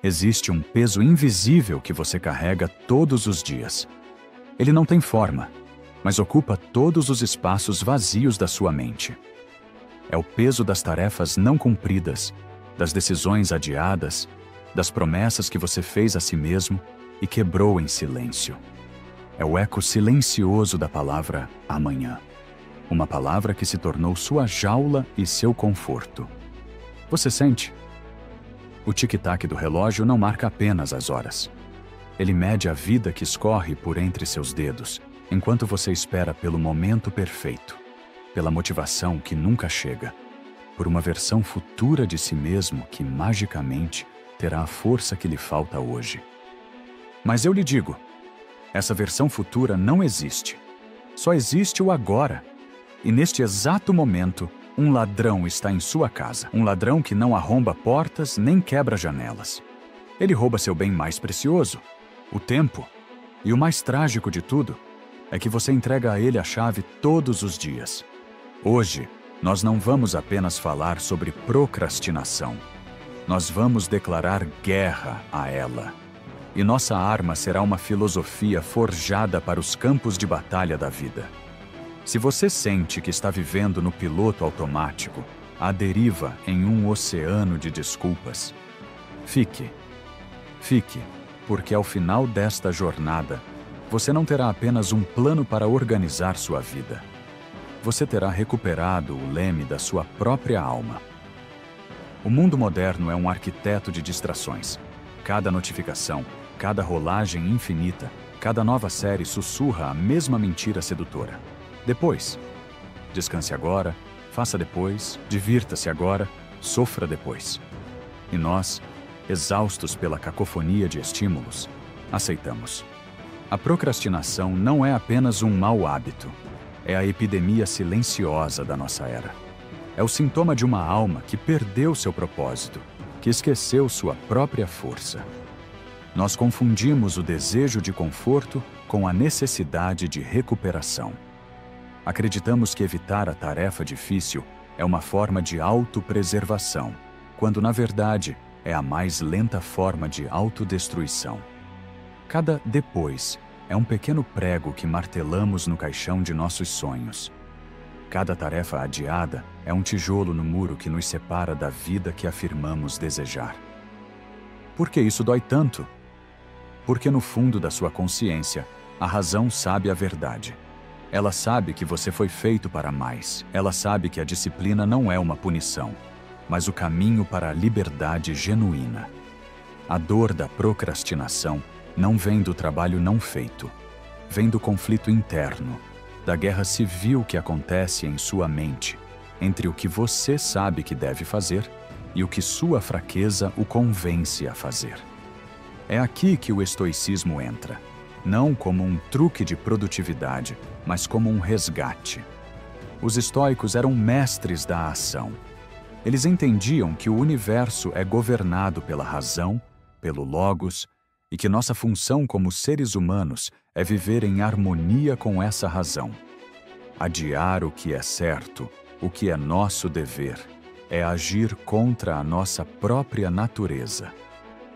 Existe um peso invisível que você carrega todos os dias. Ele não tem forma, mas ocupa todos os espaços vazios da sua mente. É o peso das tarefas não cumpridas, das decisões adiadas, das promessas que você fez a si mesmo e quebrou em silêncio. É o eco silencioso da palavra amanhã. Uma palavra que se tornou sua jaula e seu conforto. Você sente? O tic-tac do relógio não marca apenas as horas. Ele mede a vida que escorre por entre seus dedos, enquanto você espera pelo momento perfeito, pela motivação que nunca chega, por uma versão futura de si mesmo que magicamente terá a força que lhe falta hoje. Mas eu lhe digo, essa versão futura não existe. Só existe o agora. E neste exato momento, um ladrão está em sua casa. Um ladrão que não arromba portas nem quebra janelas. Ele rouba seu bem mais precioso, o tempo. E o mais trágico de tudo é que você entrega a ele a chave todos os dias. Hoje, nós não vamos apenas falar sobre procrastinação. Nós vamos declarar guerra a ela. E nossa arma será uma filosofia forjada para os campos de batalha da vida. Se você sente que está vivendo no piloto automático, à deriva em um oceano de desculpas, fique, porque ao final desta jornada, você não terá apenas um plano para organizar sua vida. Você terá recuperado o leme da sua própria alma. O mundo moderno é um arquiteto de distrações. Cada notificação, cada rolagem infinita, cada nova série sussurra a mesma mentira sedutora. Depois. Descanse agora, faça depois, divirta-se agora, sofra depois. E nós, exaustos pela cacofonia de estímulos, aceitamos. A procrastinação não é apenas um mau hábito. É a epidemia silenciosa da nossa era. É o sintoma de uma alma que perdeu seu propósito, que esqueceu sua própria força. Nós confundimos o desejo de conforto com a necessidade de recuperação. Acreditamos que evitar a tarefa difícil é uma forma de autopreservação, quando na verdade é a mais lenta forma de autodestruição. Cada depois é um pequeno prego que martelamos no caixão de nossos sonhos. Cada tarefa adiada é um tijolo no muro que nos separa da vida que afirmamos desejar. Por que isso dói tanto? Porque no fundo da sua consciência, a razão sabe a verdade. Ela sabe que você foi feito para mais. Ela sabe que a disciplina não é uma punição, mas o caminho para a liberdade genuína. A dor da procrastinação não vem do trabalho não feito. Vem do conflito interno, da guerra civil que acontece em sua mente, entre o que você sabe que deve fazer e o que sua fraqueza o convence a fazer. É aqui que o estoicismo entra, não como um truque de produtividade, mas como um resgate. Os estoicos eram mestres da ação. Eles entendiam que o universo é governado pela razão, pelo logos, e que nossa função como seres humanos é viver em harmonia com essa razão. Adiar o que é certo, o que é nosso dever, é agir contra a nossa própria natureza.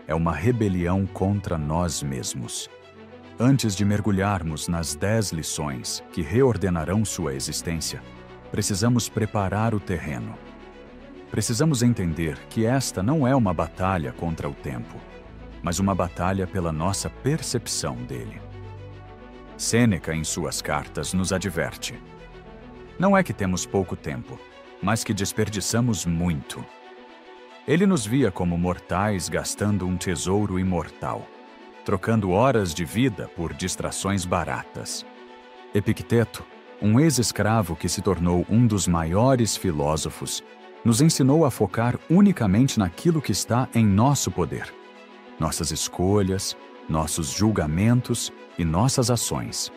É uma rebelião contra nós mesmos. Antes de mergulharmos nas 10 lições que reordenarão sua existência, precisamos preparar o terreno. Precisamos entender que esta não é uma batalha contra o tempo, mas uma batalha pela nossa percepção dele. Sêneca, em suas cartas, nos adverte: não é que temos pouco tempo, mas que desperdiçamos muito. Ele nos via como mortais gastando um tesouro imortal, trocando horas de vida por distrações baratas. Epicteto, um ex-escravo que se tornou um dos maiores filósofos, nos ensinou a focar unicamente naquilo que está em nosso poder. Nossas escolhas, nossos julgamentos e nossas ações.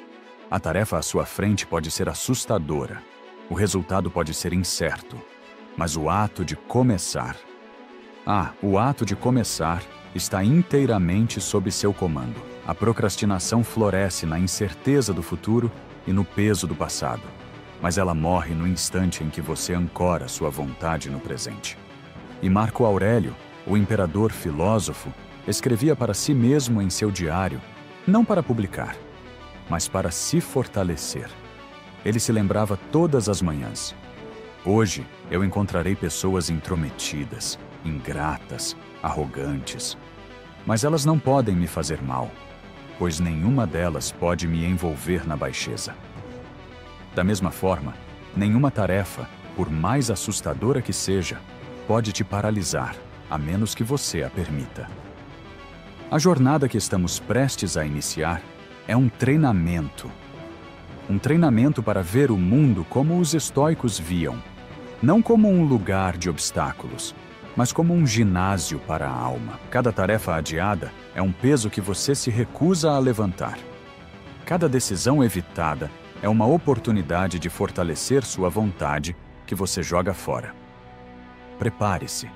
A tarefa à sua frente pode ser assustadora. O resultado pode ser incerto. Mas o ato de começar... o ato de começar está inteiramente sob seu comando. A procrastinação floresce na incerteza do futuro e no peso do passado, mas ela morre no instante em que você ancora sua vontade no presente. E Marco Aurélio, o imperador filósofo, escrevia para si mesmo em seu diário, não para publicar, mas para se fortalecer. Ele se lembrava todas as manhãs: hoje eu encontrarei pessoas intrometidas, ingratas, arrogantes, mas elas não podem me fazer mal, pois nenhuma delas pode me envolver na baixeza. Da mesma forma, nenhuma tarefa, por mais assustadora que seja, pode te paralisar, a menos que você a permita. A jornada que estamos prestes a iniciar é um treinamento. Um treinamento para ver o mundo como os estoicos viam, não como um lugar de obstáculos, mas como um ginásio para a alma. Cada tarefa adiada é um peso que você se recusa a levantar. Cada decisão evitada é uma oportunidade de fortalecer sua vontade que você joga fora. Prepare-se.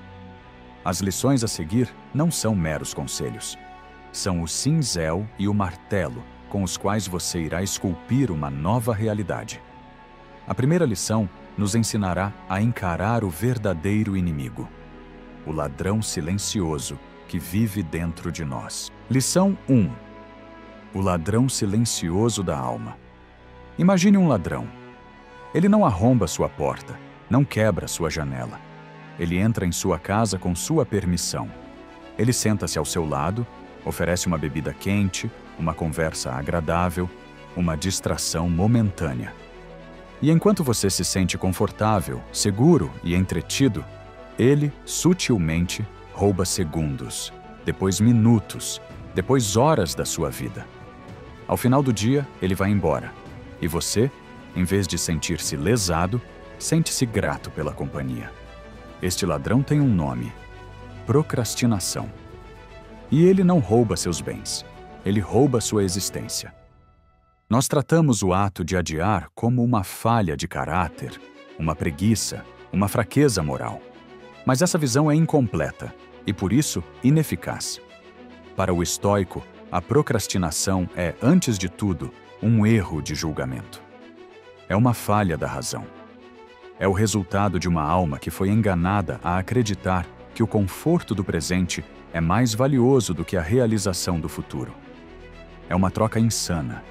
As lições a seguir não são meros conselhos. São o cinzel e o martelo com os quais você irá esculpir uma nova realidade. A primeira lição nos ensinará a encarar o verdadeiro inimigo, o ladrão silencioso que vive dentro de nós. Lição 1. O ladrão silencioso da alma. Imagine um ladrão. Ele não arromba sua porta, não quebra sua janela. Ele entra em sua casa com sua permissão. Ele senta-se ao seu lado, oferece uma bebida quente, uma conversa agradável, uma distração momentânea. E enquanto você se sente confortável, seguro e entretido, ele, sutilmente, rouba segundos, depois minutos, depois horas da sua vida. Ao final do dia, ele vai embora. E você, em vez de sentir-se lesado, sente-se grato pela companhia. Este ladrão tem um nome: procrastinação. E ele não rouba seus bens, ele rouba sua existência. Nós tratamos o ato de adiar como uma falha de caráter, uma preguiça, uma fraqueza moral. Mas essa visão é incompleta e, por isso, ineficaz. Para o estoico, a procrastinação é, antes de tudo, um erro de julgamento. É uma falha da razão. É o resultado de uma alma que foi enganada a acreditar que o conforto do presente é mais valioso do que a realização do futuro. É uma troca insana.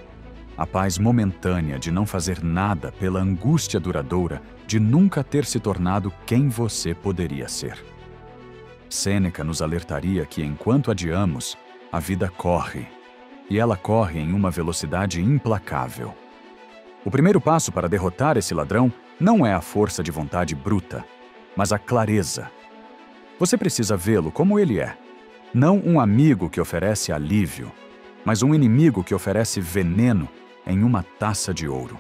A paz momentânea de não fazer nada pela angústia duradoura de nunca ter se tornado quem você poderia ser. Sêneca nos alertaria que, enquanto adiamos, a vida corre, e ela corre em uma velocidade implacável. O primeiro passo para derrotar esse ladrão não é a força de vontade bruta, mas a clareza. Você precisa vê-lo como ele é. Não um amigo que oferece alívio, mas um inimigo que oferece veneno em uma taça de ouro.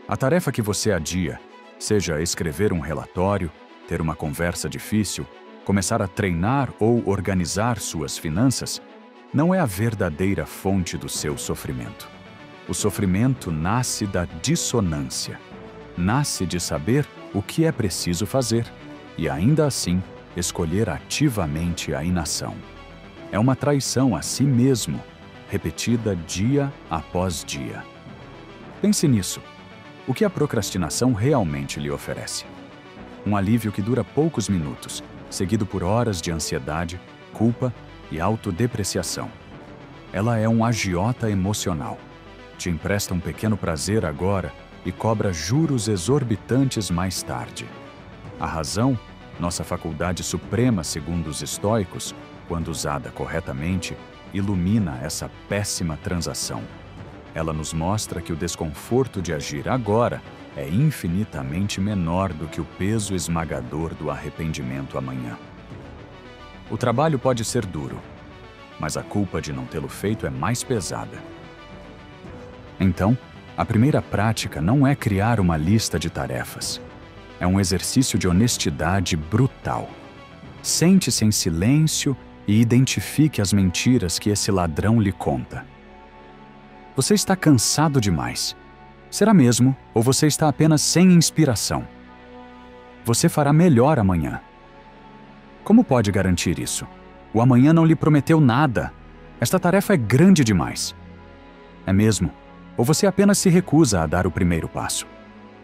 A tarefa que você adia, seja escrever um relatório, ter uma conversa difícil, começar a treinar ou organizar suas finanças, não é a verdadeira fonte do seu sofrimento. O sofrimento nasce da dissonância. Nasce de saber o que é preciso fazer e, ainda assim, escolher ativamente a inação. É uma traição a si mesmo, repetida dia após dia. Pense nisso. O que a procrastinação realmente lhe oferece? Um alívio que dura poucos minutos, seguido por horas de ansiedade, culpa e autodepreciação. Ela é um agiota emocional. Te empresta um pequeno prazer agora e cobra juros exorbitantes mais tarde. A razão, nossa faculdade suprema segundo os estoicos, quando usada corretamente, ilumina essa péssima transação. Ela nos mostra que o desconforto de agir agora é infinitamente menor do que o peso esmagador do arrependimento amanhã. O trabalho pode ser duro, mas a culpa de não tê-lo feito é mais pesada. Então, a primeira prática não é criar uma lista de tarefas. É um exercício de honestidade brutal. Sente-se em silêncio e identifique as mentiras que esse ladrão lhe conta. Você está cansado demais. Será mesmo, ou você está apenas sem inspiração? Você fará melhor amanhã. Como pode garantir isso? O amanhã não lhe prometeu nada. Esta tarefa é grande demais. É mesmo? Ou você apenas se recusa a dar o primeiro passo?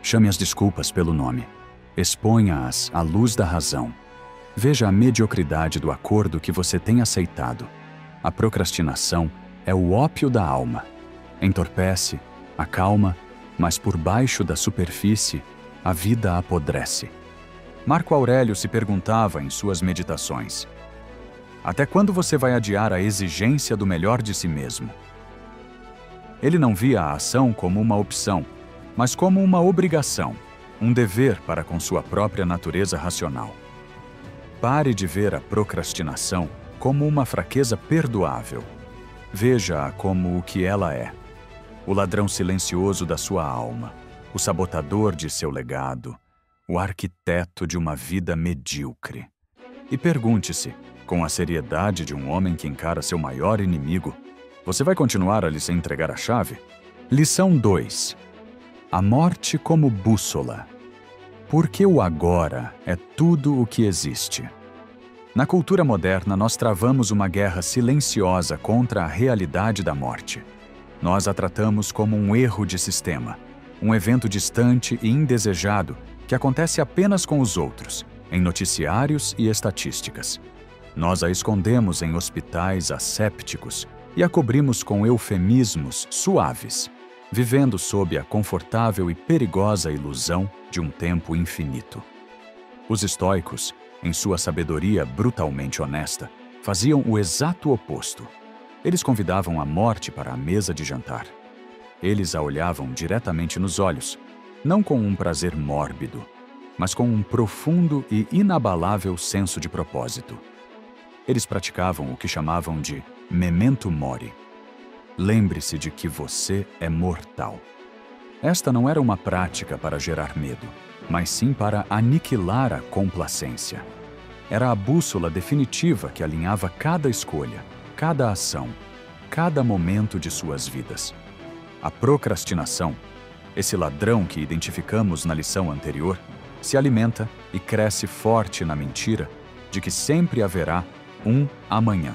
Chame as desculpas pelo nome. Exponha-as à luz da razão. Veja a mediocridade do acordo que você tem aceitado A procrastinação é o ópio da alma. Entorpece, acalma, mas por baixo da superfície, a vida apodrece. Marco Aurélio se perguntava em suas meditações: até quando você vai adiar a exigência do melhor de si mesmo? Ele não via a ação como uma opção, mas como uma obrigação, um dever para com sua própria natureza racional. Pare de ver a procrastinação como uma fraqueza perdoável. Veja-a como o que ela é: o ladrão silencioso da sua alma, o sabotador de seu legado, o arquiteto de uma vida medíocre. E pergunte-se, com a seriedade de um homem que encara seu maior inimigo: você vai continuar a lhe entregar a chave? Lição 2. A morte como bússola. Porque o agora é tudo o que existe. Na cultura moderna, nós travamos uma guerra silenciosa contra a realidade da morte. Nós a tratamos como um erro de sistema, um evento distante e indesejado que acontece apenas com os outros, em noticiários e estatísticas. Nós a escondemos em hospitais assépticos e a cobrimos com eufemismos suaves, vivendo sob a confortável e perigosa ilusão de um tempo infinito. Os estoicos, em sua sabedoria brutalmente honesta, faziam o exato oposto. Eles convidavam a morte para a mesa de jantar. Eles a olhavam diretamente nos olhos, não com um prazer mórbido, mas com um profundo e inabalável senso de propósito. Eles praticavam o que chamavam de memento mori. Lembre-se de que você é mortal. Esta não era uma prática para gerar medo, mas sim para aniquilar a complacência. Era a bússola definitiva que alinhava cada escolha, cada ação, cada momento de suas vidas. A procrastinação, esse ladrão que identificamos na lição anterior, se alimenta e cresce forte na mentira de que sempre haverá um amanhã.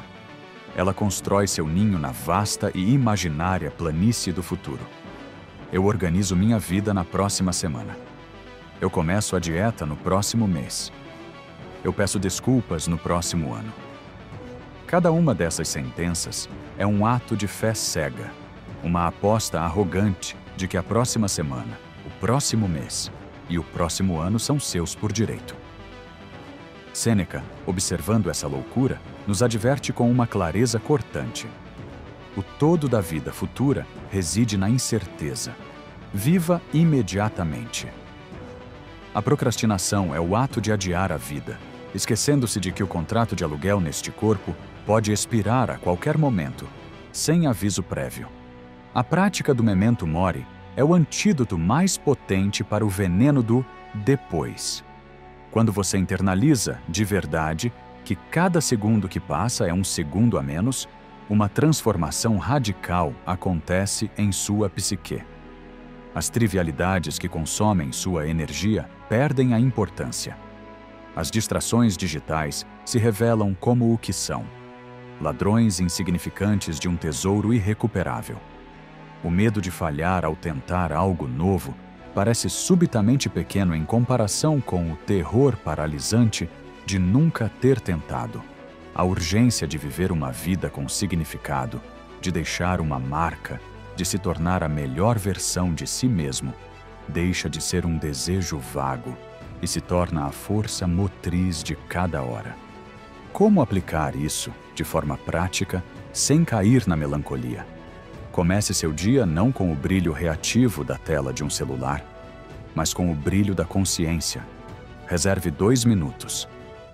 Ela constrói seu ninho na vasta e imaginária planície do futuro. Eu organizo minha vida na próxima semana. Eu começo a dieta no próximo mês. Eu peço desculpas no próximo ano. Cada uma dessas sentenças é um ato de fé cega, uma aposta arrogante de que a próxima semana, o próximo mês e o próximo ano são seus por direito. Sêneca, observando essa loucura, nos adverte com uma clareza cortante. O todo da vida futura reside na incerteza. Viva imediatamente. A procrastinação é o ato de adiar a vida, esquecendo-se de que o contrato de aluguel neste corpo pode expirar a qualquer momento, sem aviso prévio. A prática do memento mori é o antídoto mais potente para o veneno do depois. Quando você internaliza, de verdade, que cada segundo que passa é um segundo a menos, uma transformação radical acontece em sua psique. As trivialidades que consomem sua energia perdem a importância. As distrações digitais se revelam como o que são: ladrões insignificantes de um tesouro irrecuperável. O medo de falhar ao tentar algo novo parece subitamente pequeno em comparação com o terror paralisante de nunca ter tentado. A urgência de viver uma vida com significado, de deixar uma marca, de se tornar a melhor versão de si mesmo, deixa de ser um desejo vago e se torna a força motriz de cada hora. Como aplicar isso, de forma prática, sem cair na melancolia? Comece seu dia não com o brilho reativo da tela de um celular, mas com o brilho da consciência. Reserve 2 minutos.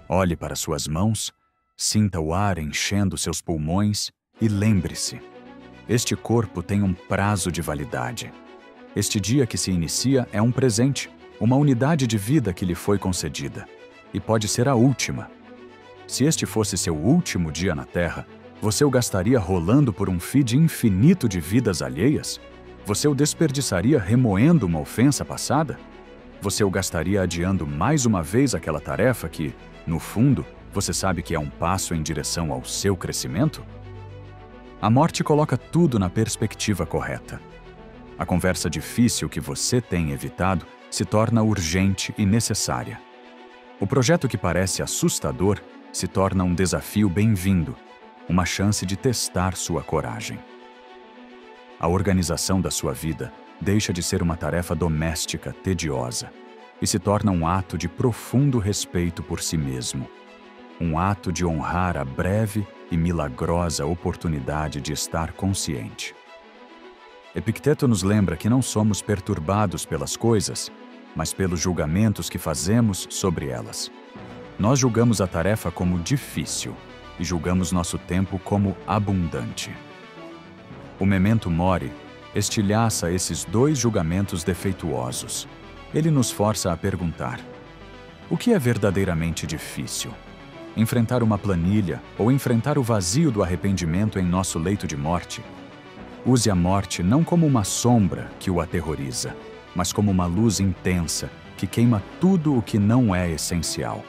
Olhe para suas mãos, sinta o ar enchendo seus pulmões e lembre-se: este corpo tem um prazo de validade. Este dia que se inicia é um presente, uma unidade de vida que lhe foi concedida, e pode ser a última. Se este fosse seu último dia na Terra, você o gastaria rolando por um feed infinito de vidas alheias? Você o desperdiçaria remoendo uma ofensa passada? Você o gastaria adiando mais uma vez aquela tarefa que, no fundo, você sabe que é um passo em direção ao seu crescimento? A morte coloca tudo na perspectiva correta. A conversa difícil que você tem evitado se torna urgente e necessária. O projeto que parece assustador se torna um desafio bem-vindo. uma chance de testar sua coragem. A organização da sua vida deixa de ser uma tarefa doméstica tediosa e se torna um ato de profundo respeito por si mesmo, um ato de honrar a breve e milagrosa oportunidade de estar consciente. Epicteto nos lembra que não somos perturbados pelas coisas, mas pelos julgamentos que fazemos sobre elas. Nós julgamos a tarefa como difícil e julgamos nosso tempo como abundante. O Memento Mori estilhaça esses dois julgamentos defeituosos. Ele nos força a perguntar: o que é verdadeiramente difícil? Enfrentar uma planilha ou enfrentar o vazio do arrependimento em nosso leito de morte? Use a morte não como uma sombra que o aterroriza, mas como uma luz intensa que queima tudo o que não é essencial.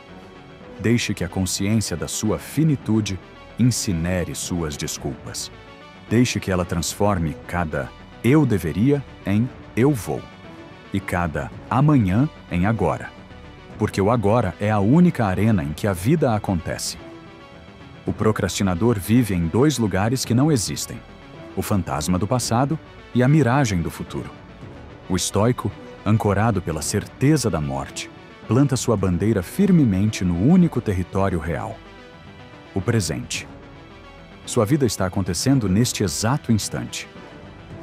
Deixe que a consciência da sua finitude incinere suas desculpas. Deixe que ela transforme cada eu deveria em eu vou e cada amanhã em agora, porque o agora é a única arena em que a vida acontece. O procrastinador vive em dois lugares que não existem: o fantasma do passado e a miragem do futuro. O estoico, ancorado pela certeza da morte, planta sua bandeira firmemente no único território real: o presente. Sua vida está acontecendo neste exato instante.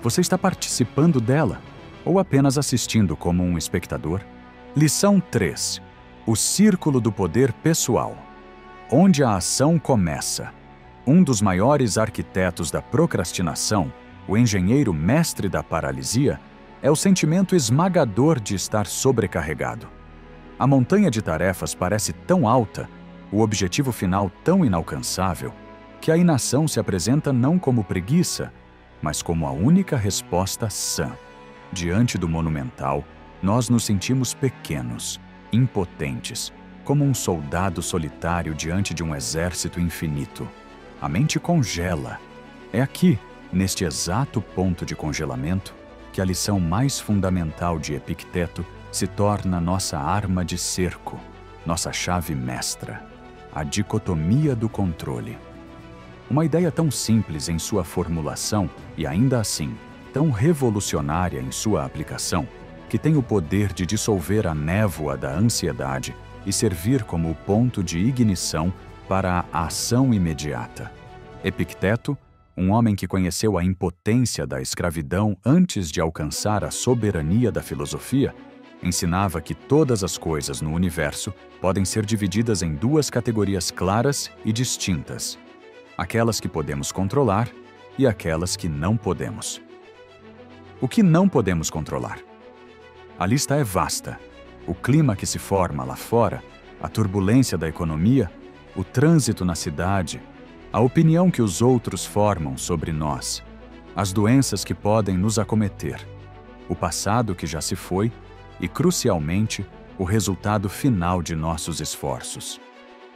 Você está participando dela ou apenas assistindo como um espectador? Lição 3. O círculo do poder pessoal. Onde a ação começa. Um dos maiores arquitetos da procrastinação, o engenheiro mestre da paralisia, é o sentimento esmagador de estar sobrecarregado. A montanha de tarefas parece tão alta, o objetivo final tão inalcançável, que a inação se apresenta não como preguiça, mas como a única resposta sã. Diante do monumental, nós nos sentimos pequenos, impotentes, como um soldado solitário diante de um exército infinito. A mente congela. É aqui, neste exato ponto de congelamento, que a lição mais fundamental de Epicteto se torna nossa arma de cerco, nossa chave mestra, a dicotomia do controle. Uma ideia tão simples em sua formulação e ainda assim tão revolucionária em sua aplicação, que tem o poder de dissolver a névoa da ansiedade e servir como o ponto de ignição para a ação imediata. Epicteto, um homem que conheceu a impotência da escravidão antes de alcançar a soberania da filosofia, ensinava que todas as coisas no universo podem ser divididas em duas categorias claras e distintas: aquelas que podemos controlar e aquelas que não podemos. O que não podemos controlar? A lista é vasta. O clima que se forma lá fora, a turbulência da economia, o trânsito na cidade, a opinião que os outros formam sobre nós, as doenças que podem nos acometer, o passado que já se foi e, crucialmente, o resultado final de nossos esforços.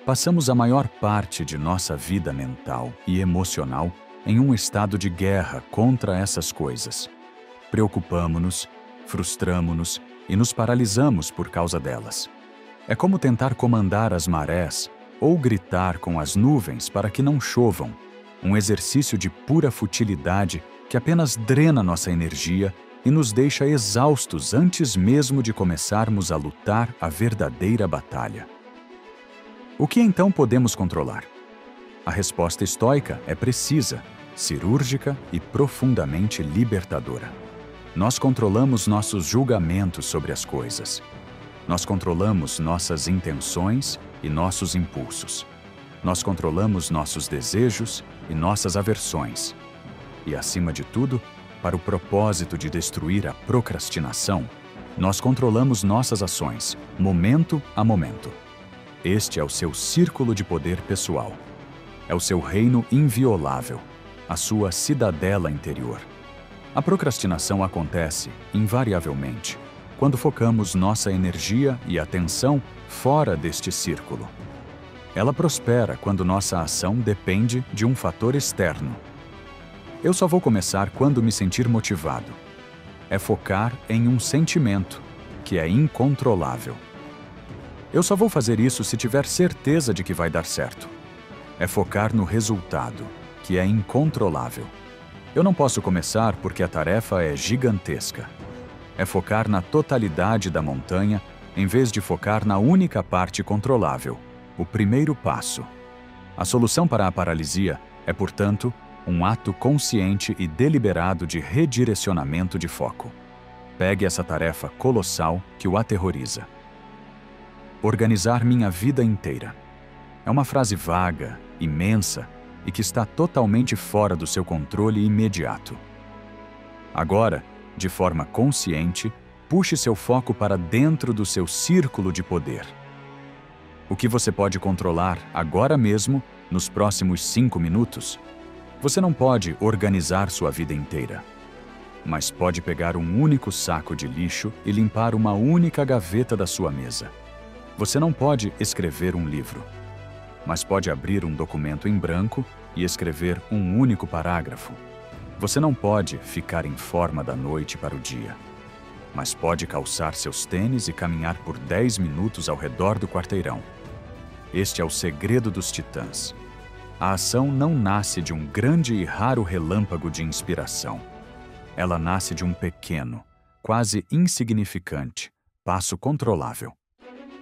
Passamos a maior parte de nossa vida mental e emocional em um estado de guerra contra essas coisas. Preocupamo-nos, frustramo-nos e nos paralisamos por causa delas. É como tentar comandar as marés ou gritar com as nuvens para que não chovam, um exercício de pura futilidade que apenas drena nossa energia e nos deixa exaustos antes mesmo de começarmos a lutar a verdadeira batalha. O que então podemos controlar? A resposta estoica é precisa, cirúrgica e profundamente libertadora. Nós controlamos nossos julgamentos sobre as coisas. Nós controlamos nossas intenções e nossos impulsos. Nós controlamos nossos desejos e nossas aversões. E, acima de tudo, para o propósito de destruir a procrastinação, nós controlamos nossas ações, momento a momento. Este é o seu círculo de poder pessoal. É o seu reino inviolável, a sua cidadela interior. A procrastinação acontece, invariavelmente, quando focamos nossa energia e atenção fora deste círculo. Ela prospera quando nossa ação depende de um fator externo. Eu só vou começar quando me sentir motivado. É focar em um sentimento, que é incontrolável. Eu só vou fazer isso se tiver certeza de que vai dar certo. É focar no resultado, que é incontrolável. Eu não posso começar porque a tarefa é gigantesca. É focar na totalidade da montanha em vez de focar na única parte controlável, o primeiro passo. A solução para a paralisia é, portanto, um ato consciente e deliberado de redirecionamento de foco. Pegue essa tarefa colossal que o aterroriza. Organizar minha vida inteira. É uma frase vaga, imensa e que está totalmente fora do seu controle imediato. Agora, de forma consciente, puxe seu foco para dentro do seu círculo de poder. O que você pode controlar agora mesmo, nos próximos 5 minutos? Você não pode organizar sua vida inteira, mas pode pegar um único saco de lixo e limpar uma única gaveta da sua mesa. Você não pode escrever um livro, mas pode abrir um documento em branco e escrever um único parágrafo. Você não pode ficar em forma da noite para o dia, mas pode calçar seus tênis e caminhar por 10 minutos ao redor do quarteirão. Este é o segredo dos titãs. A ação não nasce de um grande e raro relâmpago de inspiração. Ela nasce de um pequeno, quase insignificante, passo controlável.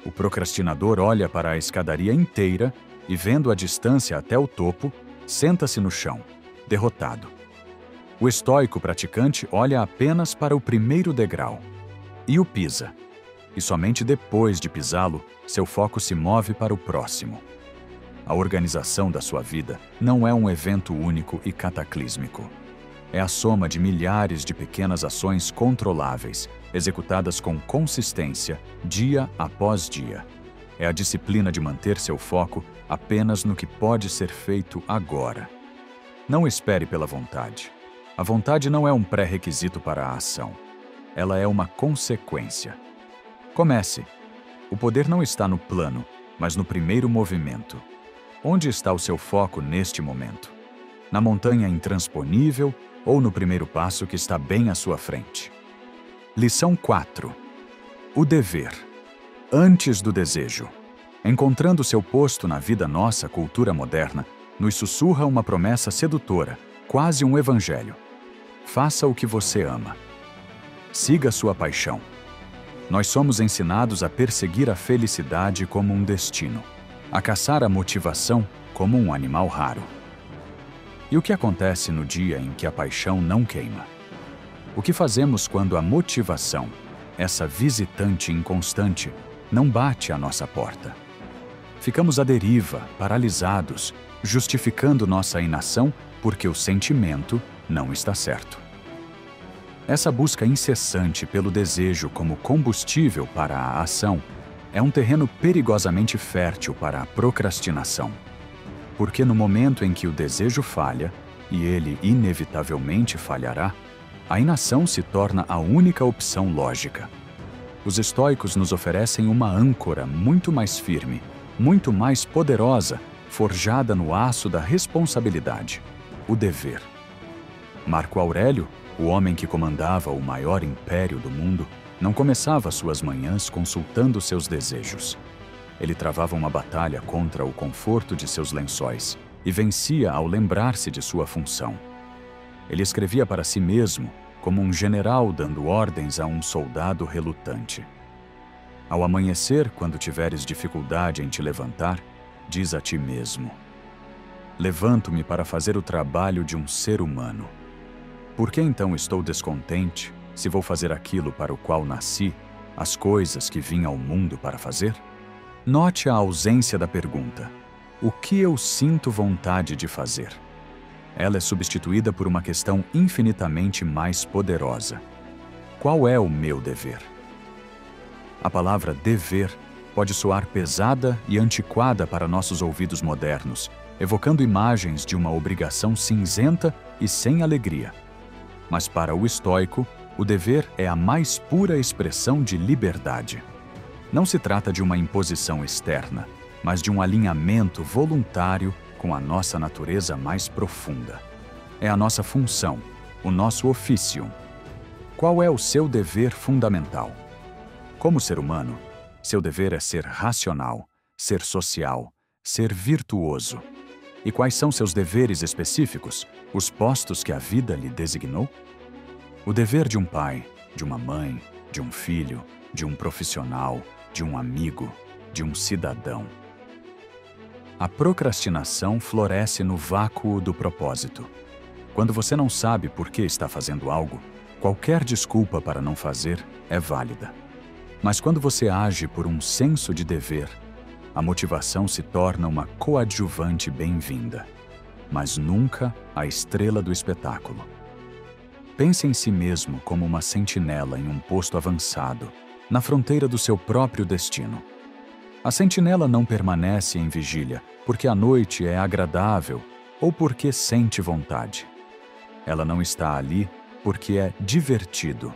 O procrastinador olha para a escadaria inteira e, vendo a distância até o topo, senta-se no chão, derrotado. O estoico praticante olha apenas para o primeiro degrau e o pisa. E somente depois de pisá-lo, seu foco se move para o próximo. A organização da sua vida não é um evento único e cataclísmico. É a soma de milhares de pequenas ações controláveis, executadas com consistência, dia após dia. É a disciplina de manter seu foco apenas no que pode ser feito agora. Não espere pela vontade. A vontade não é um pré-requisito para a ação. Ela é uma consequência. Comece. O poder não está no plano, mas no primeiro movimento. Onde está o seu foco neste momento? Na montanha intransponível ou no primeiro passo que está bem à sua frente? Lição 4. O dever. Antes do desejo. Encontrando seu posto na vida nossa cultura moderna, nos sussurra uma promessa sedutora, quase um evangelho. Faça o que você ama. Siga sua paixão. Nós somos ensinados a perseguir a felicidade como um destino, a caçar a motivação como um animal raro. E o que acontece no dia em que a paixão não queima? O que fazemos quando a motivação, essa visitante inconstante, não bate à nossa porta? Ficamos à deriva, paralisados, justificando nossa inação porque o sentimento não está certo. Essa busca incessante pelo desejo como combustível para a ação é um terreno perigosamente fértil para a procrastinação. Porque no momento em que o desejo falha, e ele inevitavelmente falhará, a inação se torna a única opção lógica. Os estoicos nos oferecem uma âncora muito mais firme, muito mais poderosa, forjada no aço da responsabilidade, o dever. Marco Aurélio, o homem que comandava o maior império do mundo, não começava suas manhãs consultando seus desejos. Ele travava uma batalha contra o conforto de seus lençóis e vencia ao lembrar-se de sua função. Ele escrevia para si mesmo, como um general dando ordens a um soldado relutante. Ao amanhecer, quando tiveres dificuldade em te levantar, diz a ti mesmo: levanto-me para fazer o trabalho de um ser humano. Por que então estou descontente, se vou fazer aquilo para o qual nasci, as coisas que vim ao mundo para fazer? Note a ausência da pergunta: o que eu sinto vontade de fazer? Ela é substituída por uma questão infinitamente mais poderosa: qual é o meu dever? A palavra dever pode soar pesada e antiquada para nossos ouvidos modernos, evocando imagens de uma obrigação cinzenta e sem alegria. Mas para o estoico, o dever é a mais pura expressão de liberdade. Não se trata de uma imposição externa, mas de um alinhamento voluntário com a nossa natureza mais profunda. É a nossa função, o nosso officium. Qual é o seu dever fundamental? Como ser humano, seu dever é ser racional, ser social, ser virtuoso. E quais são seus deveres específicos, os postos que a vida lhe designou? O dever de um pai, de uma mãe, de um filho, de um profissional, de um amigo, de um cidadão. A procrastinação floresce no vácuo do propósito. Quando você não sabe por que está fazendo algo, qualquer desculpa para não fazer é válida. Mas quando você age por um senso de dever, a motivação se torna uma coadjuvante bem-vinda, mas nunca a estrela do espetáculo. Pense em si mesmo como uma sentinela em um posto avançado, na fronteira do seu próprio destino. A sentinela não permanece em vigília porque a noite é agradável ou porque sente vontade. Ela não está ali porque é divertido.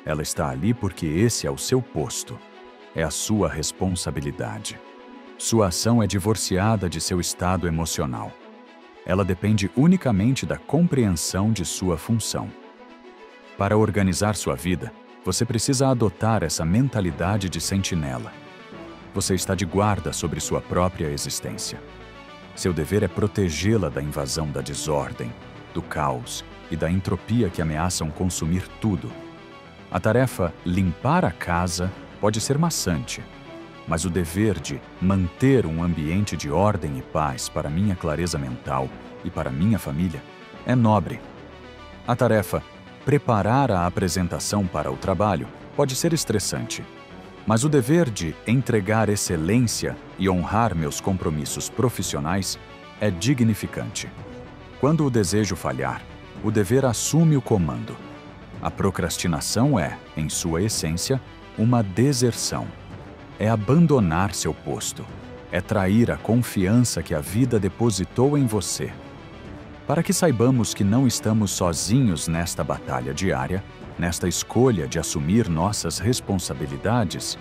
Ela está ali porque esse é o seu posto. É a sua responsabilidade. Sua ação é divorciada de seu estado emocional. Ela depende unicamente da compreensão de sua função. Para organizar sua vida, você precisa adotar essa mentalidade de sentinela. Você está de guarda sobre sua própria existência. Seu dever é protegê-la da invasão da desordem, do caos e da entropia que ameaçam consumir tudo. A tarefa limpar a casa pode ser maçante, mas o dever de manter um ambiente de ordem e paz para minha clareza mental e para minha família é nobre. A tarefa preparar a apresentação para o trabalho pode ser estressante, mas o dever de entregar excelência e honrar meus compromissos profissionais é dignificante. Quando o desejo falhar, o dever assume o comando. A procrastinação é, em sua essência, uma deserção. É abandonar seu posto. É trair a confiança que a vida depositou em você. Para que saibamos que não estamos sozinhos nesta batalha diária, nesta escolha de assumir nossas responsabilidades,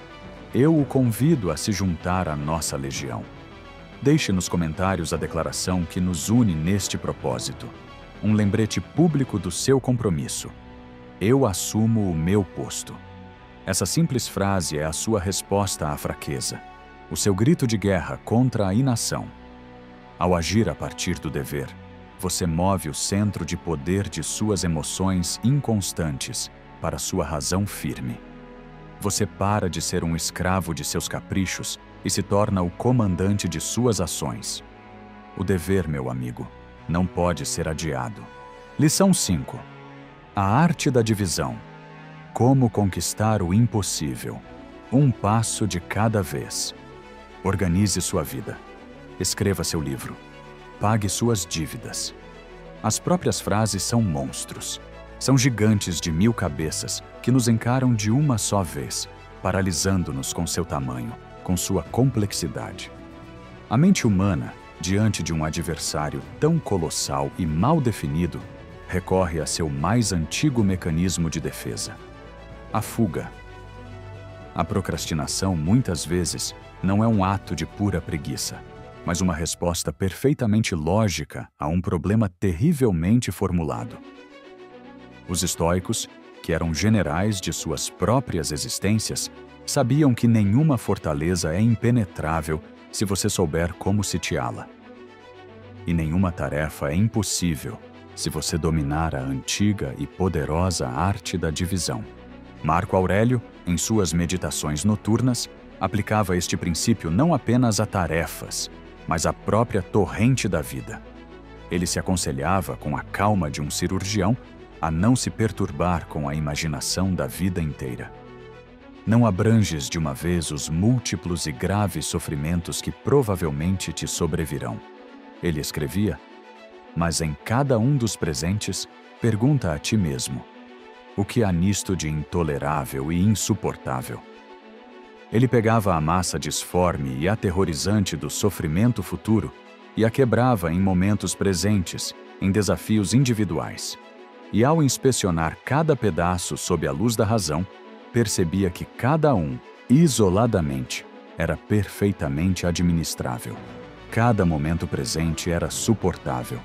eu o convido a se juntar à nossa legião. Deixe nos comentários a declaração que nos une neste propósito. Um lembrete público do seu compromisso. Eu assumo o meu posto. Essa simples frase é a sua resposta à fraqueza, o seu grito de guerra contra a inação. Ao agir a partir do dever, você move o centro de poder de suas emoções inconstantes para sua razão firme. Você para de ser um escravo de seus caprichos e se torna o comandante de suas ações. O dever, meu amigo, não pode ser adiado. Lição 5. A arte da divisão. Como conquistar o impossível. Um passo de cada vez. Organize sua vida. Escreva seu livro. Pague suas dívidas. As próprias frases são monstros. São gigantes de 1000 cabeças que nos encaram de uma só vez, paralisando-nos com seu tamanho, com sua complexidade. A mente humana, diante de um adversário tão colossal e mal definido, recorre a seu mais antigo mecanismo de defesa: a fuga. A procrastinação, muitas vezes, não é um ato de pura preguiça, mas uma resposta perfeitamente lógica a um problema terrivelmente formulado. Os estoicos, que eram generais de suas próprias existências, sabiam que nenhuma fortaleza é impenetrável se você souber como sitiá-la. E nenhuma tarefa é impossível se você dominar a antiga e poderosa arte da divisão. Marco Aurélio, em suas meditações noturnas, aplicava este princípio não apenas a tarefas, mas à própria torrente da vida. Ele se aconselhava, com a calma de um cirurgião, a não se perturbar com a imaginação da vida inteira. Não abranges de uma vez os múltiplos e graves sofrimentos que provavelmente te sobrevirão. Ele escrevia: mas em cada um dos presentes, pergunta a ti mesmo: o que há nisto de intolerável e insuportável? Ele pegava a massa disforme e aterrorizante do sofrimento futuro e a quebrava em momentos presentes, em desafios individuais. E ao inspecionar cada pedaço sob a luz da razão, percebia que cada um, isoladamente, era perfeitamente administrável. Cada momento presente era suportável.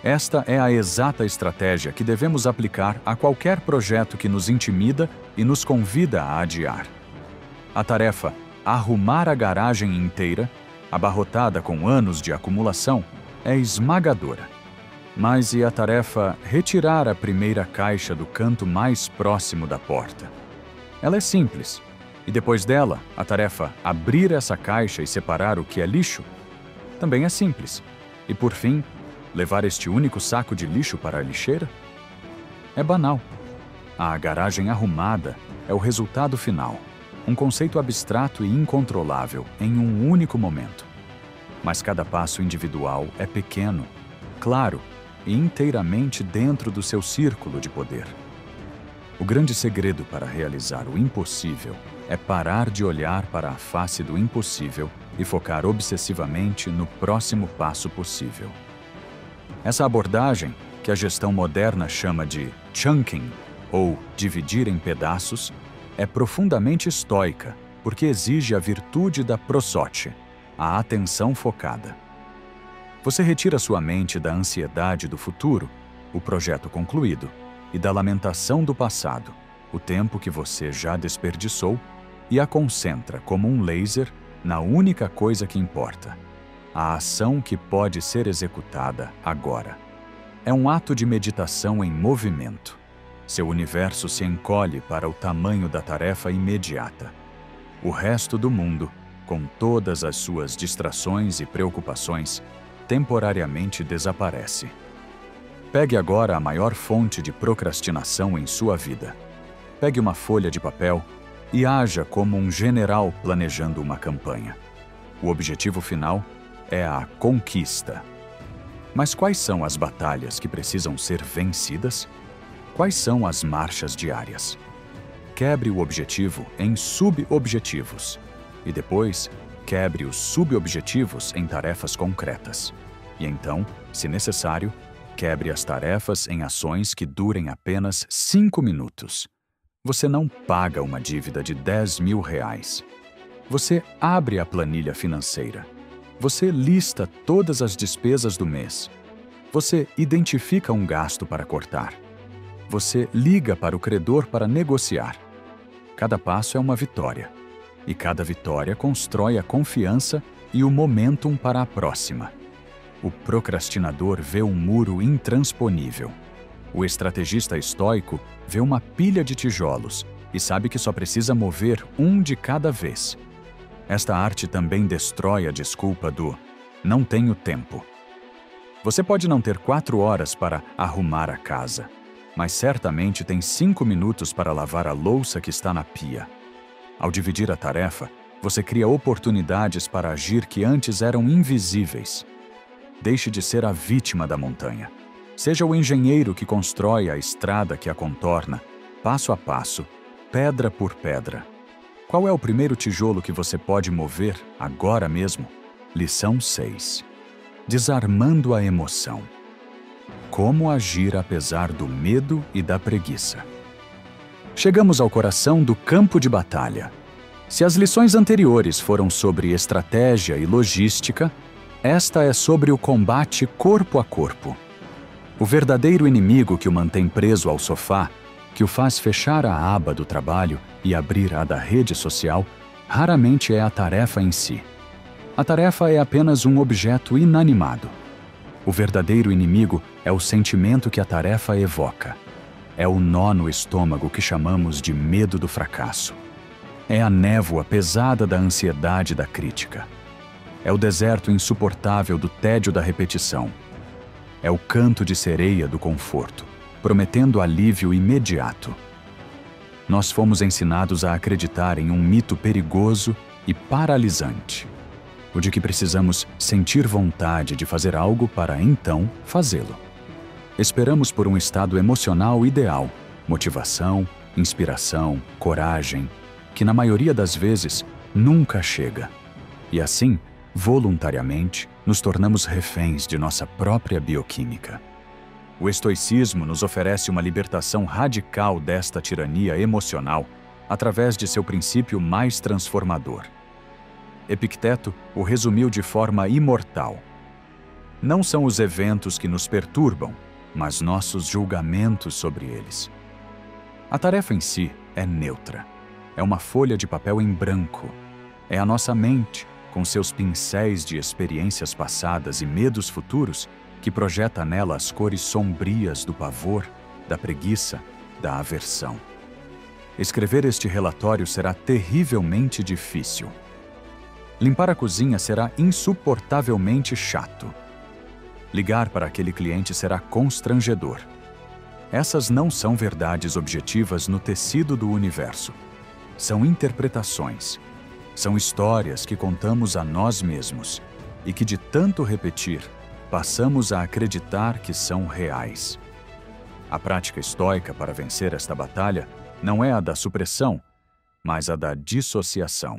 Esta é a exata estratégia que devemos aplicar a qualquer projeto que nos intimida e nos convida a adiar. A tarefa arrumar a garagem inteira, abarrotada com anos de acumulação, é esmagadora. Mas e a tarefa retirar a primeira caixa do canto mais próximo da porta? Ela é simples. E depois dela, a tarefa abrir essa caixa e separar o que é lixo? Também é simples. E por fim, levar este único saco de lixo para a lixeira? É banal. A garagem arrumada é o resultado final, um conceito abstrato e incontrolável em um único momento. Mas cada passo individual é pequeno, claro e inteiramente dentro do seu círculo de poder. O grande segredo para realizar o impossível é parar de olhar para a face do impossível e focar obsessivamente no próximo passo possível. Essa abordagem, que a gestão moderna chama de chunking, ou dividir em pedaços, é profundamente estoica, porque exige a virtude da prosote, a atenção focada. Você retira sua mente da ansiedade do futuro, o projeto concluído, e da lamentação do passado, o tempo que você já desperdiçou, e a concentra como um laser na única coisa que importa, a ação que pode ser executada agora. É um ato de meditação em movimento. Seu universo se encolhe para o tamanho da tarefa imediata. O resto do mundo, com todas as suas distrações e preocupações, temporariamente desaparece. Pegue agora a maior fonte de procrastinação em sua vida. Pegue uma folha de papel e haja como um general planejando uma campanha. O objetivo final é a conquista. Mas quais são as batalhas que precisam ser vencidas? Quais são as marchas diárias? Quebre o objetivo em subobjetivos e depois quebre os subobjetivos em tarefas concretas. E então, se necessário, quebre as tarefas em ações que durem apenas 5 minutos. Você não paga uma dívida de R$10.000. Você abre a planilha financeira. Você lista todas as despesas do mês. Você identifica um gasto para cortar. Você liga para o credor para negociar. Cada passo é uma vitória. E cada vitória constrói a confiança e o momentum para a próxima. O procrastinador vê um muro intransponível. O estrategista estoico vê uma pilha de tijolos e sabe que só precisa mover um de cada vez. Esta arte também destrói a desculpa do "não tenho tempo". Você pode não ter 4 horas para arrumar a casa, mas certamente tem 5 minutos para lavar a louça que está na pia. Ao dividir a tarefa, você cria oportunidades para agir que antes eram invisíveis. Deixe de ser a vítima da montanha. Seja o engenheiro que constrói a estrada que a contorna, passo a passo, pedra por pedra. Qual é o primeiro tijolo que você pode mover agora mesmo? Lição 6. Desarmando a emoção. Como agir apesar do medo e da preguiça. Chegamos ao coração do campo de batalha. Se as lições anteriores foram sobre estratégia e logística, esta é sobre o combate corpo a corpo. O verdadeiro inimigo que o mantém preso ao sofá, que o faz fechar a aba do trabalho e abrir a da rede social, raramente é a tarefa em si. A tarefa é apenas um objeto inanimado. O verdadeiro inimigo é o sentimento que a tarefa evoca. É o nó no estômago que chamamos de medo do fracasso. É a névoa pesada da ansiedade da crítica. É o deserto insuportável do tédio da repetição. É o canto de sereia do conforto, prometendo alívio imediato. Nós fomos ensinados a acreditar em um mito perigoso e paralisante, o de que precisamos sentir vontade de fazer algo para então fazê-lo. Esperamos por um estado emocional ideal, motivação, inspiração, coragem, que na maioria das vezes nunca chega. E assim, voluntariamente, nos tornamos reféns de nossa própria bioquímica. O estoicismo nos oferece uma libertação radical desta tirania emocional através de seu princípio mais transformador. Epicteto o resumiu de forma imortal. Não são os eventos que nos perturbam, mas nossos julgamentos sobre eles. A tarefa em si é neutra. É uma folha de papel em branco. É a nossa mente, com seus pincéis de experiências passadas e medos futuros, que projeta nela as cores sombrias do pavor, da preguiça, da aversão. Escrever este relatório será terrivelmente difícil. Limpar a cozinha será insuportavelmente chato. Ligar para aquele cliente será constrangedor. Essas não são verdades objetivas no tecido do universo. São interpretações. São histórias que contamos a nós mesmos e que, de tanto repetir, passamos a acreditar que são reais. A prática estoica para vencer esta batalha não é a da supressão, mas a da dissociação.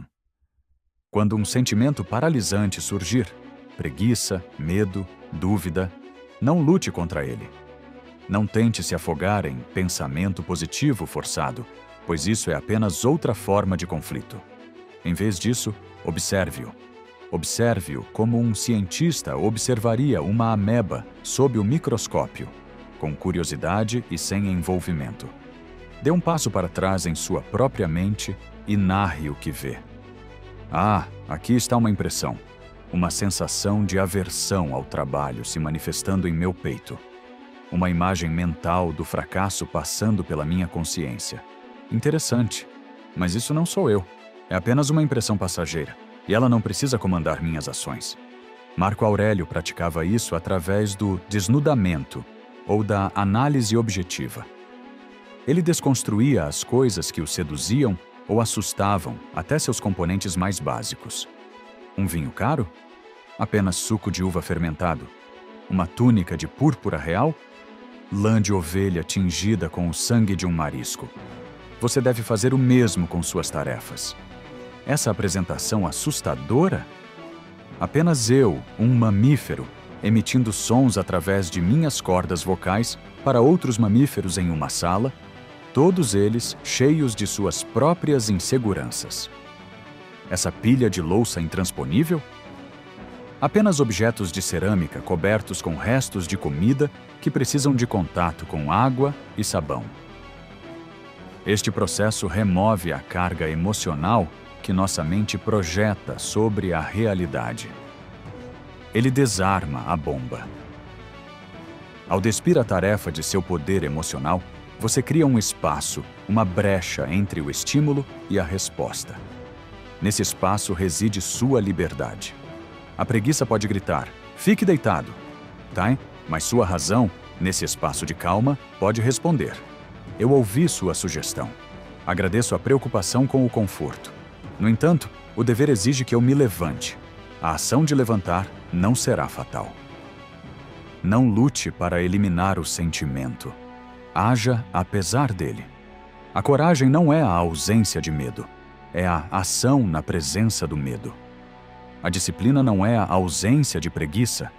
Quando um sentimento paralisante surgir, preguiça, medo, dúvida, não lute contra ele. Não tente se afogar em pensamento positivo forçado, pois isso é apenas outra forma de conflito. Em vez disso, observe-o. Observe-o como um cientista observaria uma ameba sob o microscópio, com curiosidade e sem envolvimento. Dê um passo para trás em sua própria mente e narre o que vê. Ah, aqui está uma impressão. Uma sensação de aversão ao trabalho se manifestando em meu peito. Uma imagem mental do fracasso passando pela minha consciência. Interessante, mas isso não sou eu. É apenas uma impressão passageira, e ela não precisa comandar minhas ações. Marco Aurélio praticava isso através do desnudamento ou da análise objetiva. Ele desconstruía as coisas que o seduziam ou assustavam até seus componentes mais básicos. Um vinho caro? Apenas suco de uva fermentado. Uma túnica de púrpura real? Lã de ovelha tingida com o sangue de um marisco. Você deve fazer o mesmo com suas tarefas. Essa apresentação assustadora? Apenas eu, um mamífero, emitindo sons através de minhas cordas vocais para outros mamíferos em uma sala, todos eles cheios de suas próprias inseguranças. Essa pilha de louça intransponível? Apenas objetos de cerâmica cobertos com restos de comida que precisam de contato com água e sabão. Este processo remove a carga emocional que nossa mente projeta sobre a realidade. Ele desarma a bomba. Ao despir a tarefa de seu poder emocional, você cria um espaço, uma brecha entre o estímulo e a resposta. Nesse espaço reside sua liberdade. A preguiça pode gritar, fique deitado, tá? Mas sua razão, nesse espaço de calma, pode responder. Eu ouvi sua sugestão. Agradeço a preocupação com o conforto. No entanto, o dever exige que eu me levante. A ação de levantar não será fatal. Não lute para eliminar o sentimento. Haja apesar dele. A coragem não é a ausência de medo. É a ação na presença do medo. A disciplina não é a ausência de preguiça.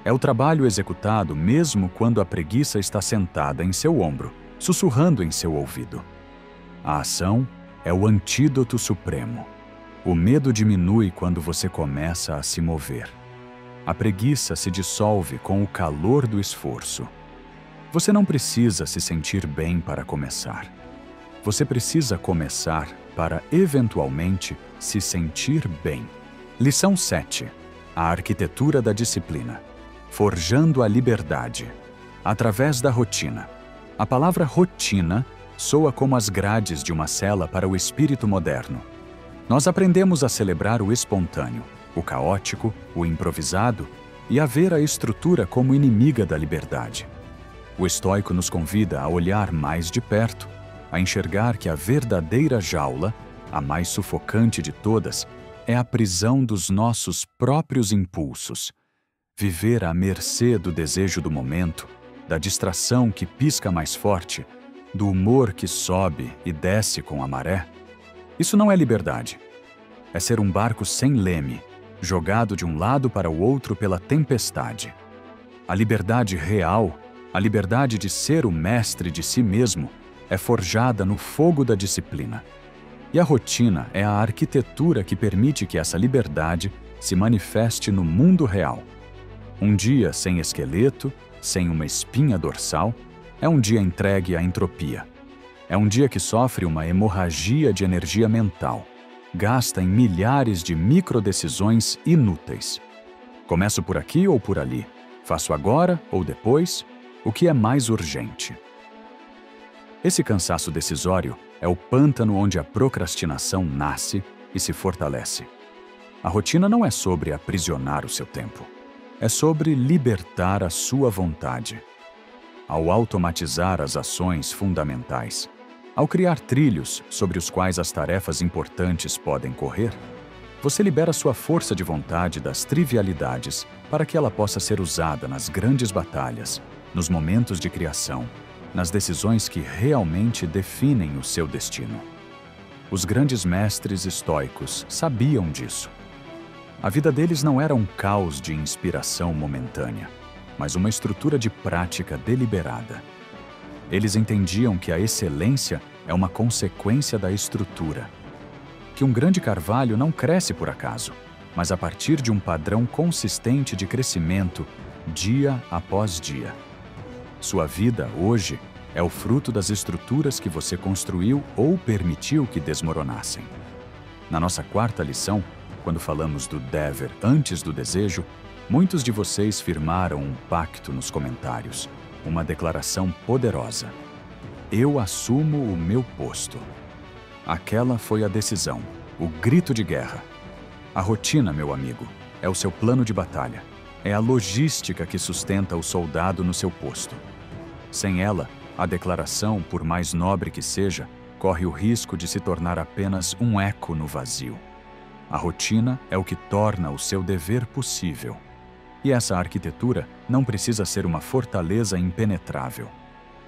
É o trabalho executado mesmo quando a preguiça está sentada em seu ombro, sussurrando em seu ouvido. A ação é o antídoto supremo. O medo diminui quando você começa a se mover. A preguiça se dissolve com o calor do esforço. Você não precisa se sentir bem para começar. Você precisa começar para, eventualmente, se sentir bem. Lição 7. A arquitetura da disciplina. Forjando a liberdade. Através da rotina. A palavra rotina soa como as grades de uma cela para o espírito moderno. Nós aprendemos a celebrar o espontâneo, o caótico, o improvisado e a ver a estrutura como inimiga da liberdade. O estoico nos convida a olhar mais de perto, a enxergar que a verdadeira jaula, a mais sufocante de todas, é a prisão dos nossos próprios impulsos. Viver à mercê do desejo do momento, da distração que pisca mais forte, do humor que sobe e desce com a maré. Isso não é liberdade. É ser um barco sem leme, jogado de um lado para o outro pela tempestade. A liberdade real, a liberdade de ser o mestre de si mesmo, é forjada no fogo da disciplina. E a rotina é a arquitetura que permite que essa liberdade se manifeste no mundo real. Um dia sem esqueleto, sem uma espinha dorsal, é um dia entregue à entropia. É um dia que sofre uma hemorragia de energia mental. gasta em milhares de microdecisões inúteis. Começo por aqui ou por ali? Faço agora ou depois? O que é mais urgente? Esse cansaço decisório é o pântano onde a procrastinação nasce e se fortalece. A rotina não é sobre aprisionar o seu tempo. É sobre libertar a sua vontade. Ao automatizar as ações fundamentais, ao criar trilhos sobre os quais as tarefas importantes podem correr, você libera sua força de vontade das trivialidades para que ela possa ser usada nas grandes batalhas, nos momentos de criação, nas decisões que realmente definem o seu destino. Os grandes mestres estoicos sabiam disso. A vida deles não era um caos de inspiração momentânea, mas uma estrutura de prática deliberada. Eles entendiam que a excelência é uma consequência da estrutura, que um grande carvalho não cresce por acaso, mas a partir de um padrão consistente de crescimento, dia após dia. Sua vida, hoje, é o fruto das estruturas que você construiu ou permitiu que desmoronassem. Na nossa quarta lição, quando falamos do dever antes do desejo, muitos de vocês firmaram um pacto nos comentários, uma declaração poderosa. Eu assumo o meu posto. Aquela foi a decisão, o grito de guerra. A rotina, meu amigo, é o seu plano de batalha. É a logística que sustenta o soldado no seu posto. Sem ela, a declaração, por mais nobre que seja, corre o risco de se tornar apenas um eco no vazio. A rotina é o que torna o seu dever possível. E essa arquitetura não precisa ser uma fortaleza impenetrável.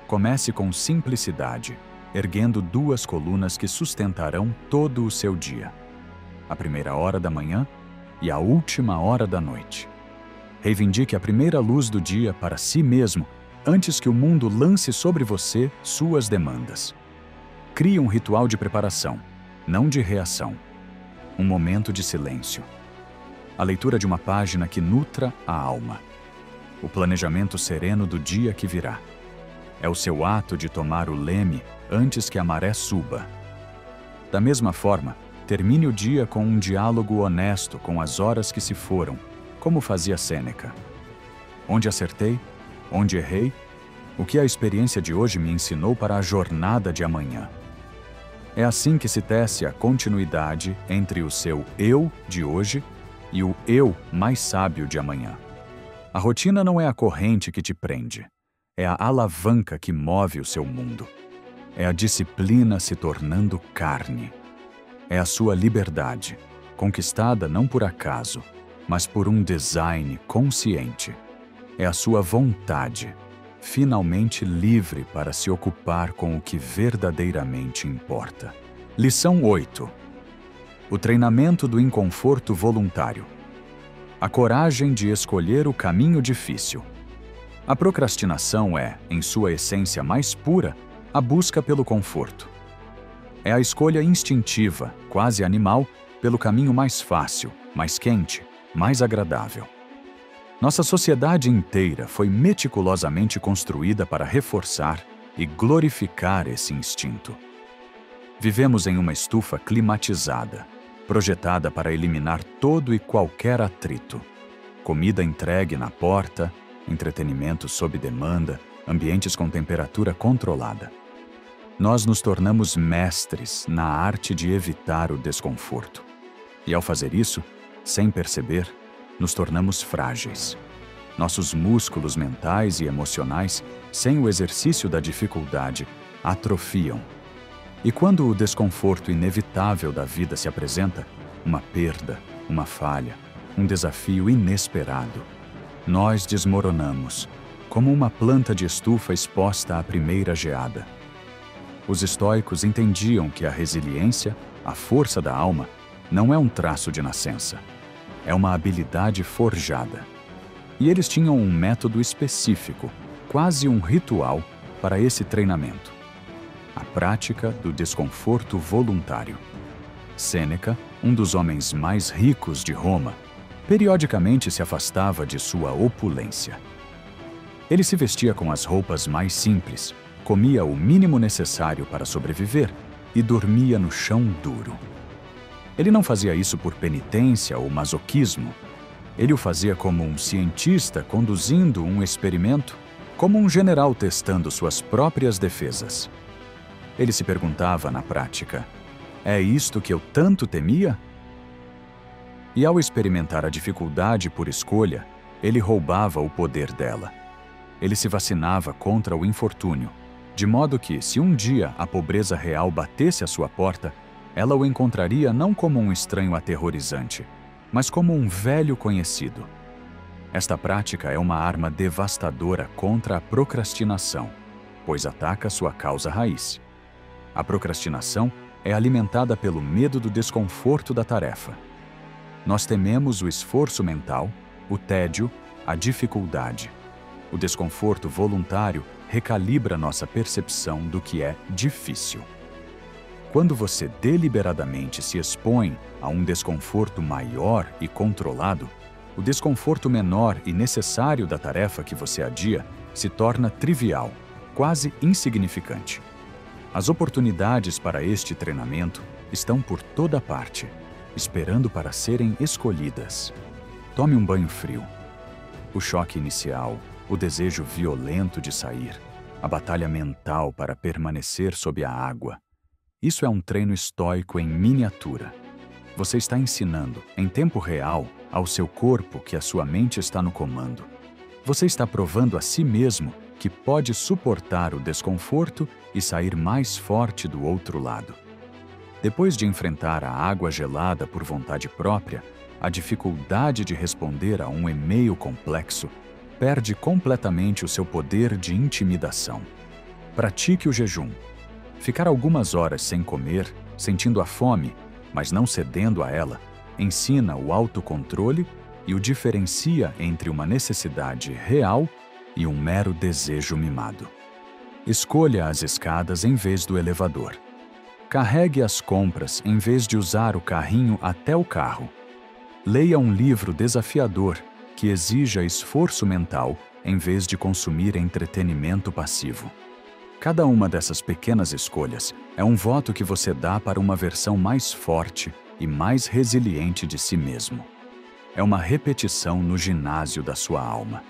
Comece com simplicidade, erguendo 2 colunas que sustentarão todo o seu dia. A primeira hora da manhã e a última hora da noite. Reivindique a primeira luz do dia para si mesmo, antes que o mundo lance sobre você suas demandas. Crie um ritual de preparação, não de reação. Um momento de silêncio. A leitura de uma página que nutra a alma. O planejamento sereno do dia que virá. É o seu ato de tomar o leme antes que a maré suba. Da mesma forma, termine o dia com um diálogo honesto com as horas que se foram, como fazia Sêneca. Onde acertei? Onde errei? O que a experiência de hoje me ensinou para a jornada de amanhã? É assim que se tece a continuidade entre o seu eu de hoje e o eu mais sábio de amanhã. A rotina não é a corrente que te prende, é a alavanca que move o seu mundo. É a disciplina se tornando carne. É a sua liberdade, conquistada não por acaso, mas por um design consciente. É a sua vontade, finalmente livre para se ocupar com o que verdadeiramente importa. Lição 8. O treinamento do inconforto voluntário. A coragem de escolher o caminho difícil. A procrastinação é, em sua essência mais pura, a busca pelo conforto. É a escolha instintiva, quase animal, pelo caminho mais fácil, mais quente, mais agradável. Nossa sociedade inteira foi meticulosamente construída para reforçar e glorificar esse instinto. Vivemos em uma estufa climatizada, projetada para eliminar todo e qualquer atrito. Comida entregue na porta, entretenimento sob demanda, ambientes com temperatura controlada. Nós nos tornamos mestres na arte de evitar o desconforto. E ao fazer isso, sem perceber, nos tornamos frágeis. Nossos músculos mentais e emocionais, sem o exercício da dificuldade, atrofiam. E quando o desconforto inevitável da vida se apresenta, uma perda, uma falha, um desafio inesperado, nós desmoronamos, como uma planta de estufa exposta à primeira geada. Os estoicos entendiam que a resiliência, a força da alma, não é um traço de nascença. É uma habilidade forjada. E eles tinham um método específico, quase um ritual, para esse treinamento. A prática do desconforto voluntário. Sêneca, um dos homens mais ricos de Roma, periodicamente se afastava de sua opulência. Ele se vestia com as roupas mais simples, comia o mínimo necessário para sobreviver e dormia no chão duro. Ele não fazia isso por penitência ou masoquismo. Ele o fazia como um cientista conduzindo um experimento, como um general testando suas próprias defesas. Ele se perguntava na prática: é isto que eu tanto temia? E ao experimentar a dificuldade por escolha, ele roubava o poder dela. Ele se vacinava contra o infortúnio, de modo que, se um dia a pobreza real batesse à sua porta, ela o encontraria não como um estranho aterrorizante, mas como um velho conhecido. Esta prática é uma arma devastadora contra a procrastinação, pois ataca sua causa raiz. A procrastinação é alimentada pelo medo do desconforto da tarefa. Nós tememos o esforço mental, o tédio, a dificuldade. O desconforto voluntário recalibra nossa percepção do que é difícil. Quando você deliberadamente se expõe a um desconforto maior e controlado, o desconforto menor e necessário da tarefa que você adia se torna trivial, quase insignificante. As oportunidades para este treinamento estão por toda parte, esperando para serem escolhidas. Tome um banho frio. O choque inicial, o desejo violento de sair, a batalha mental para permanecer sob a água. Isso é um treino estoico em miniatura. Você está ensinando, em tempo real, ao seu corpo que a sua mente está no comando. Você está provando a si mesmo que pode suportar o desconforto e sair mais forte do outro lado. Depois de enfrentar a água gelada por vontade própria, a dificuldade de responder a um e-mail complexo perde completamente o seu poder de intimidação. Pratique o jejum. Ficar algumas horas sem comer, sentindo a fome, mas não cedendo a ela, ensina o autocontrole e o diferencia entre uma necessidade real e um mero desejo mimado. Escolha as escadas em vez do elevador. Carregue as compras em vez de usar o carrinho até o carro. Leia um livro desafiador que exija esforço mental em vez de consumir entretenimento passivo. Cada uma dessas pequenas escolhas é um voto que você dá para uma versão mais forte e mais resiliente de si mesmo. É uma repetição no ginásio da sua alma.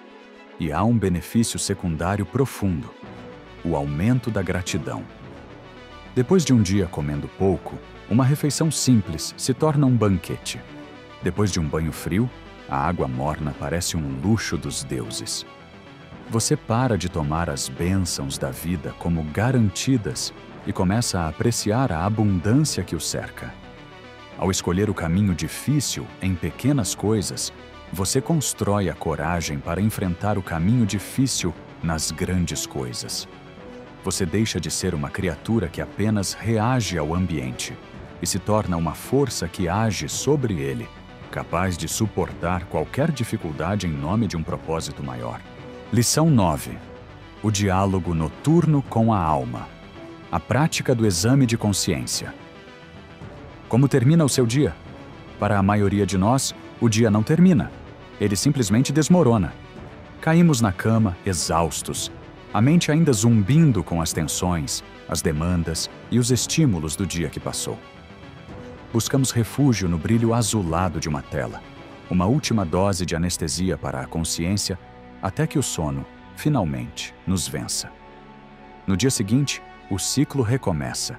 E há um benefício secundário profundo: o aumento da gratidão. Depois de um dia comendo pouco, uma refeição simples se torna um banquete. Depois de um banho frio, a água morna parece um luxo dos deuses. Você para de tomar as bênçãos da vida como garantidas e começa a apreciar a abundância que o cerca. Ao escolher o caminho difícil em pequenas coisas, você constrói a coragem para enfrentar o caminho difícil nas grandes coisas. Você deixa de ser uma criatura que apenas reage ao ambiente e se torna uma força que age sobre ele, capaz de suportar qualquer dificuldade em nome de um propósito maior. Lição 9. O diálogo noturno com a alma. A prática do exame de consciência. Como termina o seu dia? Para a maioria de nós, o dia não termina. Ele simplesmente desmorona. Caímos na cama, exaustos, a mente ainda zumbindo com as tensões, as demandas e os estímulos do dia que passou. Buscamos refúgio no brilho azulado de uma tela, uma última dose de anestesia para a consciência, até que o sono, finalmente, nos vença. No dia seguinte, o ciclo recomeça,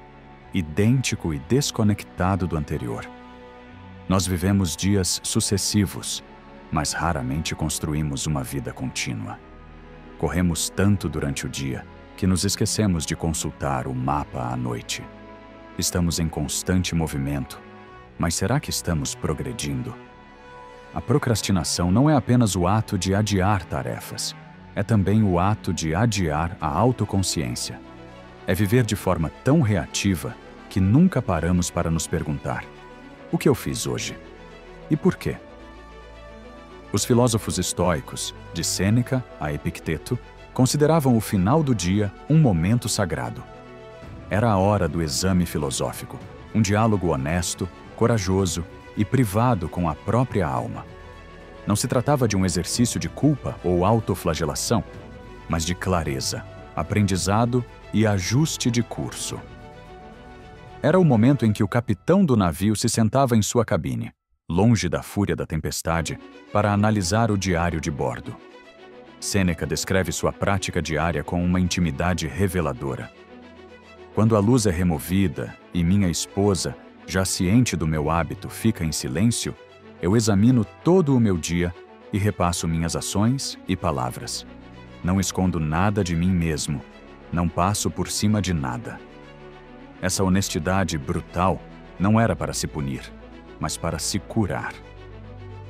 idêntico e desconectado do anterior. Nós vivemos dias sucessivos, mas raramente construímos uma vida contínua. Corremos tanto durante o dia que nos esquecemos de consultar o mapa à noite. Estamos em constante movimento, mas será que estamos progredindo? A procrastinação não é apenas o ato de adiar tarefas, é também o ato de adiar a autoconsciência. É viver de forma tão reativa que nunca paramos para nos perguntar: o que eu fiz hoje? E por quê? Os filósofos estoicos, de Sêneca a Epicteto, consideravam o final do dia um momento sagrado. Era a hora do exame filosófico, um diálogo honesto, corajoso e privado com a própria alma. Não se tratava de um exercício de culpa ou autoflagelação, mas de clareza, aprendizado e ajuste de curso. Era o momento em que o capitão do navio se sentava em sua cabine, longe da fúria da tempestade, para analisar o diário de bordo. Sêneca descreve sua prática diária com uma intimidade reveladora. Quando a luz é removida e minha esposa, já ciente do meu hábito, fica em silêncio, eu examino todo o meu dia e repasso minhas ações e palavras. Não escondo nada de mim mesmo, não passo por cima de nada. Essa honestidade brutal não era para se punir, mas para se curar.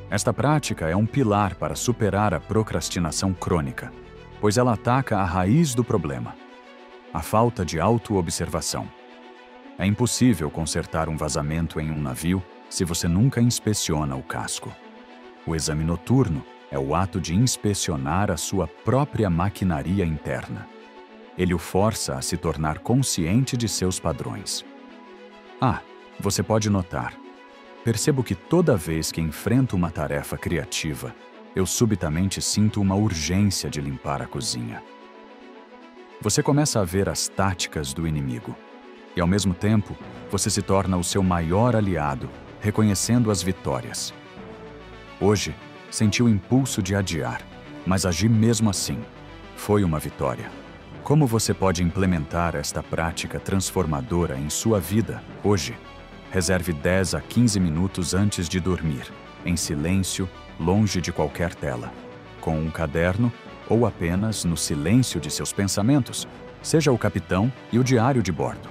Esta prática é um pilar para superar a procrastinação crônica, pois ela ataca a raiz do problema, a falta de autoobservação. É impossível consertar um vazamento em um navio se você nunca inspeciona o casco. O exame noturno é o ato de inspecionar a sua própria maquinaria interna. Ele o força a se tornar consciente de seus padrões. Você pode notar. Percebo que toda vez que enfrento uma tarefa criativa, eu subitamente sinto uma urgência de limpar a cozinha. Você começa a ver as táticas do inimigo. E, ao mesmo tempo, você se torna o seu maior aliado, reconhecendo as vitórias. Hoje, senti o impulso de adiar, mas agi mesmo assim. Foi uma vitória. Como você pode implementar esta prática transformadora em sua vida hoje? Reserve 10 a 15 minutos antes de dormir, em silêncio, longe de qualquer tela, com um caderno ou apenas no silêncio de seus pensamentos. Seja o capitão e o diário de bordo.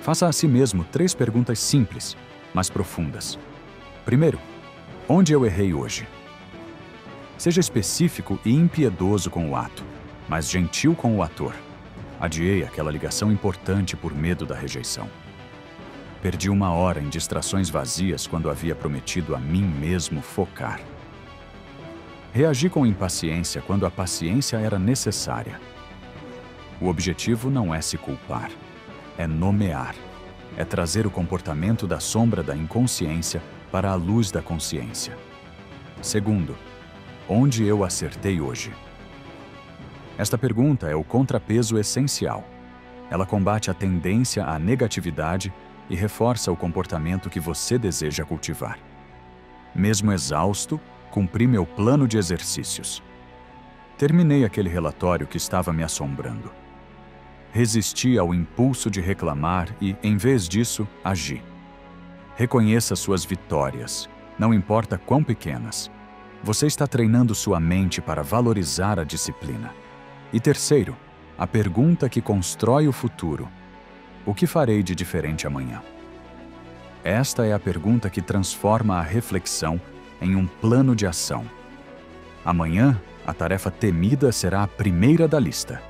Faça a si mesmo 3 perguntas simples, mas profundas. Primeiro, onde eu errei hoje? Seja específico e impiedoso com o ato, mas gentil com o ator. Adiei aquela ligação importante por medo da rejeição. Perdi 1 hora em distrações vazias quando havia prometido a mim mesmo focar. Reagi com impaciência quando a paciência era necessária. O objetivo não é se culpar, é nomear. É trazer o comportamento da sombra da inconsciência para a luz da consciência. Segundo, onde eu acertei hoje? Esta pergunta é o contrapeso essencial. Ela combate a tendência à negatividade e reforça o comportamento que você deseja cultivar. Mesmo exausto, cumpri meu plano de exercícios. Terminei aquele relatório que estava me assombrando. Resisti ao impulso de reclamar e, em vez disso, agi. Reconheça suas vitórias, não importa quão pequenas. Você está treinando sua mente para valorizar a disciplina. E terceiro, a pergunta que constrói o futuro. O que farei de diferente amanhã? Esta é a pergunta que transforma a reflexão em um plano de ação. Amanhã, a tarefa temida será a primeira da lista.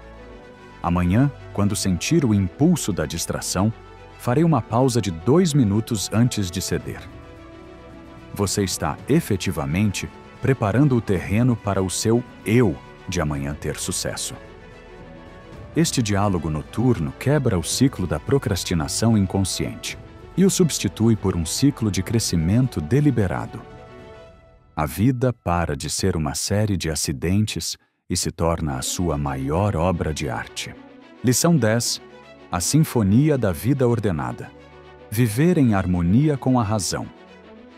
Amanhã, quando sentir o impulso da distração, farei uma pausa de 2 minutos antes de ceder. Você está efetivamente preparando o terreno para o seu eu de amanhã ter sucesso. Este diálogo noturno quebra o ciclo da procrastinação inconsciente e o substitui por um ciclo de crescimento deliberado. A vida para de ser uma série de acidentes e se torna a sua maior obra de arte. Lição 10. A sinfonia da vida ordenada. Viver em harmonia com a razão.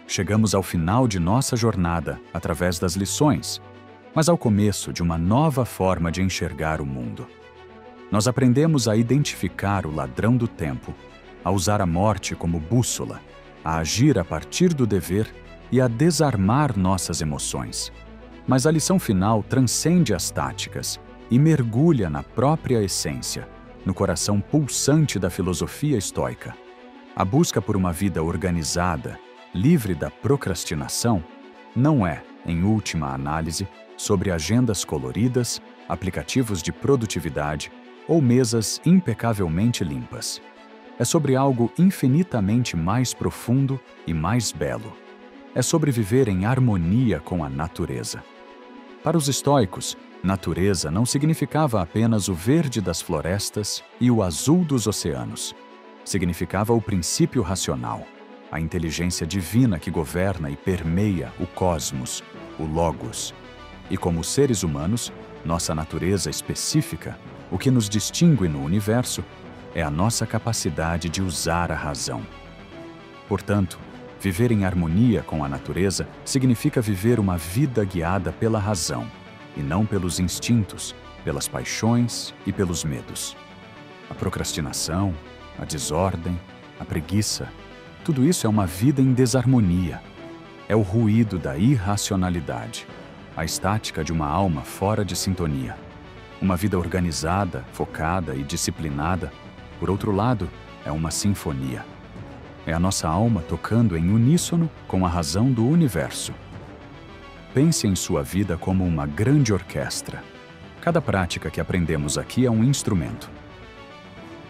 Chegamos ao final de nossa jornada através das lições, mas ao começo de uma nova forma de enxergar o mundo. Nós aprendemos a identificar o ladrão do tempo, a usar a morte como bússola, a agir a partir do dever e a desarmar nossas emoções. Mas a lição final transcende as táticas e mergulha na própria essência, no coração pulsante da filosofia estoica. A busca por uma vida organizada, livre da procrastinação, não é, em última análise, sobre agendas coloridas, aplicativos de produtividade ou mesas impecavelmente limpas. É sobre algo infinitamente mais profundo e mais belo. É sobre viver em harmonia com a natureza. Para os estoicos, natureza não significava apenas o verde das florestas e o azul dos oceanos. Significava o princípio racional, a inteligência divina que governa e permeia o cosmos, o logos. E como seres humanos, nossa natureza específica, o que nos distingue no universo, é a nossa capacidade de usar a razão. Portanto, viver em harmonia com a natureza significa viver uma vida guiada pela razão, e não pelos instintos, pelas paixões e pelos medos. A procrastinação, a desordem, a preguiça, tudo isso é uma vida em desarmonia. É o ruído da irracionalidade, a estática de uma alma fora de sintonia. Uma vida organizada, focada e disciplinada, por outro lado, é uma sinfonia. É a nossa alma tocando em uníssono com a razão do universo. Pense em sua vida como uma grande orquestra. Cada prática que aprendemos aqui é um instrumento.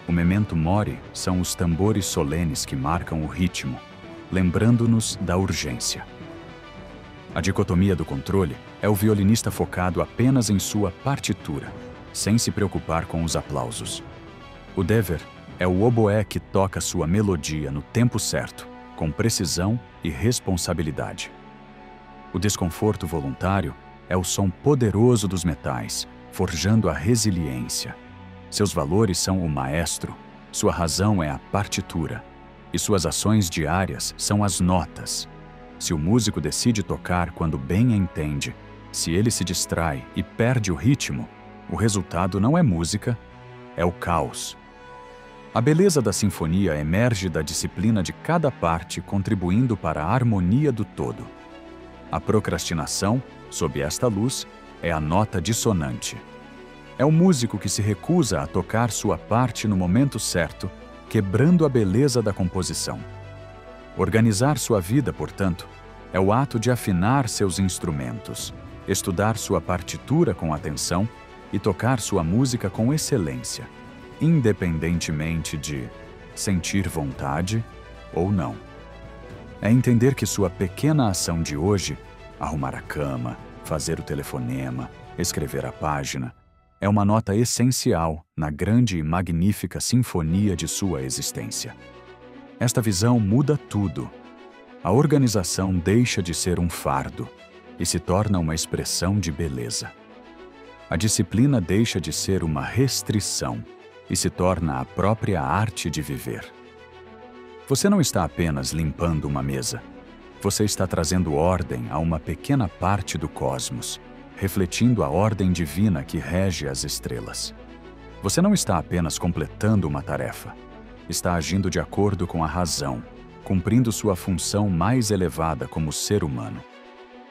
O memento mori são os tambores solenes que marcam o ritmo, lembrando-nos da urgência. A dicotomia do controle é o violinista focado apenas em sua partitura, sem se preocupar com os aplausos. O dever é o oboé que toca sua melodia no tempo certo, com precisão e responsabilidade. O desconforto voluntário é o som poderoso dos metais, forjando a resiliência. Seus valores são o maestro, sua razão é a partitura, e suas ações diárias são as notas. Se o músico decide tocar quando bem entende, se ele se distrai e perde o ritmo, o resultado não é música, é o caos. A beleza da sinfonia emerge da disciplina de cada parte, contribuindo para a harmonia do todo. A procrastinação, sob esta luz, é a nota dissonante. É o músico que se recusa a tocar sua parte no momento certo, quebrando a beleza da composição. Organizar sua vida, portanto, é o ato de afinar seus instrumentos, estudar sua partitura com atenção e tocar sua música com excelência, independentemente de sentir vontade ou não. É entender que sua pequena ação de hoje, arrumar a cama, fazer o telefonema, escrever a página, é uma nota essencial na grande e magnífica sinfonia de sua existência. Esta visão muda tudo. A organização deixa de ser um fardo e se torna uma expressão de beleza. A disciplina deixa de ser uma restrição e se torna a própria arte de viver. Você não está apenas limpando uma mesa. Você está trazendo ordem a uma pequena parte do cosmos, refletindo a ordem divina que rege as estrelas. Você não está apenas completando uma tarefa. Está agindo de acordo com a razão, cumprindo sua função mais elevada como ser humano.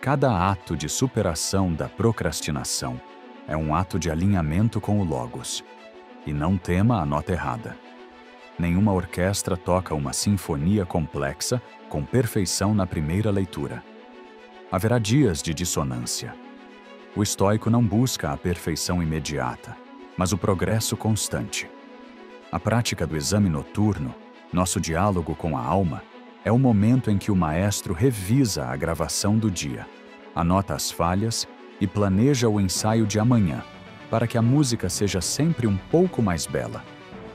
Cada ato de superação da procrastinação é um ato de alinhamento com o Logos. E não tema a nota errada. Nenhuma orquestra toca uma sinfonia complexa com perfeição na primeira leitura. Haverá dias de dissonância. O estoico não busca a perfeição imediata, mas o progresso constante. A prática do exame noturno, nosso diálogo com a alma, é o momento em que o maestro revisa a gravação do dia, anota as falhas e planeja o ensaio de amanhã, para que a música seja sempre um pouco mais bela,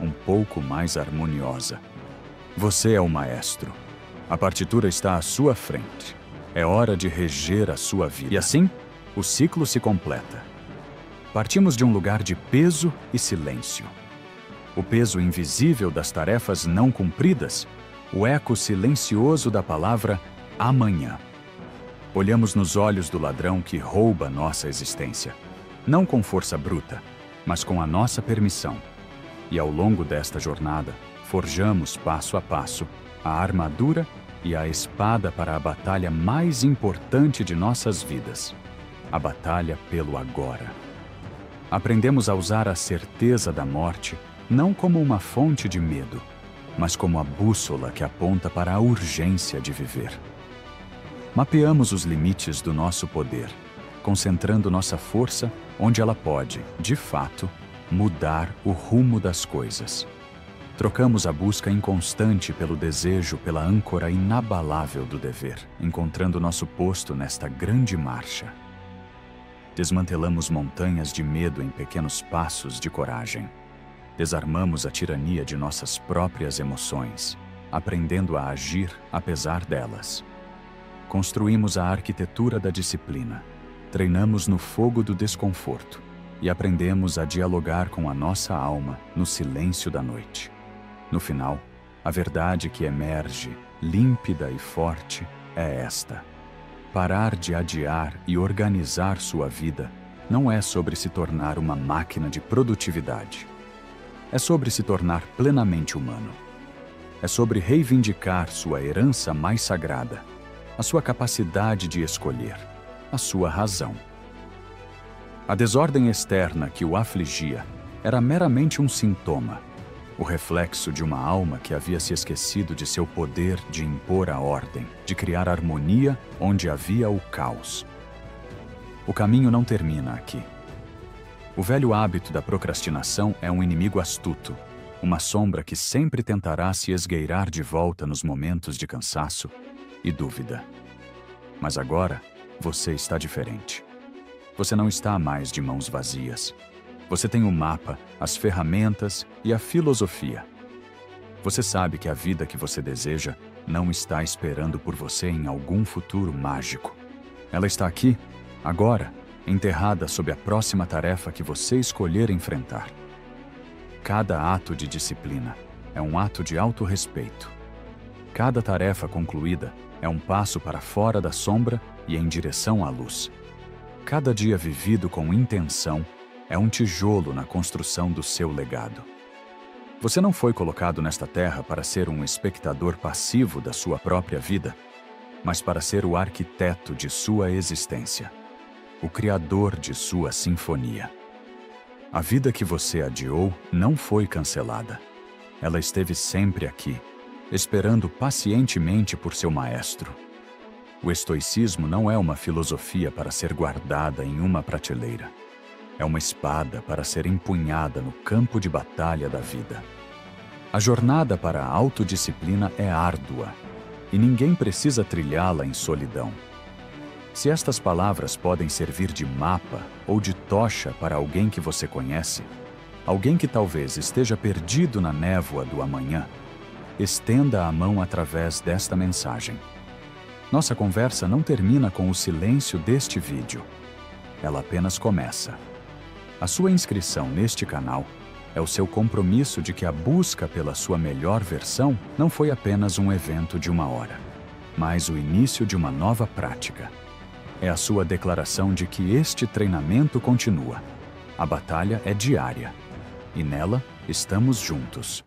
um pouco mais harmoniosa. Você é o maestro. A partitura está à sua frente. É hora de reger a sua vida. E assim, o ciclo se completa. Partimos de um lugar de peso e silêncio. O peso invisível das tarefas não cumpridas, o eco silencioso da palavra amanhã. Olhamos nos olhos do ladrão que rouba nossa existência, não com força bruta, mas com a nossa permissão. E ao longo desta jornada, forjamos passo a passo a armadura e a espada para a batalha mais importante de nossas vidas, a batalha pelo agora. Aprendemos a usar a certeza da morte não como uma fonte de medo, mas como a bússola que aponta para a urgência de viver. Mapeamos os limites do nosso poder, concentrando nossa força onde ela pode, de fato, mudar o rumo das coisas. Trocamos a busca inconstante pelo desejo pela âncora inabalável do dever, encontrando nosso posto nesta grande marcha. Desmantelamos montanhas de medo em pequenos passos de coragem. Desarmamos a tirania de nossas próprias emoções, aprendendo a agir apesar delas. Construímos a arquitetura da disciplina. Treinamos no fogo do desconforto e aprendemos a dialogar com a nossa alma no silêncio da noite. No final, a verdade que emerge, límpida e forte, é esta: parar de adiar e organizar sua vida não é sobre se tornar uma máquina de produtividade. É sobre se tornar plenamente humano. É sobre reivindicar sua herança mais sagrada, a sua capacidade de escolher, a sua razão. A desordem externa que o afligia era meramente um sintoma, o reflexo de uma alma que havia se esquecido de seu poder de impor a ordem, de criar harmonia onde havia o caos. O caminho não termina aqui. O velho hábito da procrastinação é um inimigo astuto, uma sombra que sempre tentará se esgueirar de volta nos momentos de cansaço e dúvida. Mas agora, você está diferente. Você não está mais de mãos vazias. Você tem o mapa, as ferramentas e a filosofia. Você sabe que a vida que você deseja não está esperando por você em algum futuro mágico. Ela está aqui, agora, enterrada sob a próxima tarefa que você escolher enfrentar. Cada ato de disciplina é um ato de autorrespeito. Cada tarefa concluída é um passo para fora da sombra e em direção à luz. Cada dia vivido com intenção é um tijolo na construção do seu legado. Você não foi colocado nesta terra para ser um espectador passivo da sua própria vida, mas para ser o arquiteto de sua existência, o criador de sua sinfonia. A vida que você adiou não foi cancelada. Ela esteve sempre aqui, esperando pacientemente por seu maestro. O estoicismo não é uma filosofia para ser guardada em uma prateleira. É uma espada para ser empunhada no campo de batalha da vida. A jornada para a autodisciplina é árdua, e ninguém precisa trilhá-la em solidão. Se estas palavras podem servir de mapa ou de tocha para alguém que você conhece, alguém que talvez esteja perdido na névoa do amanhã, estenda a mão através desta mensagem. Nossa conversa não termina com o silêncio deste vídeo. Ela apenas começa. A sua inscrição neste canal é o seu compromisso de que a busca pela sua melhor versão não foi apenas um evento de uma hora, mas o início de uma nova prática. É a sua declaração de que este treinamento continua. A batalha é diária, e nela estamos juntos.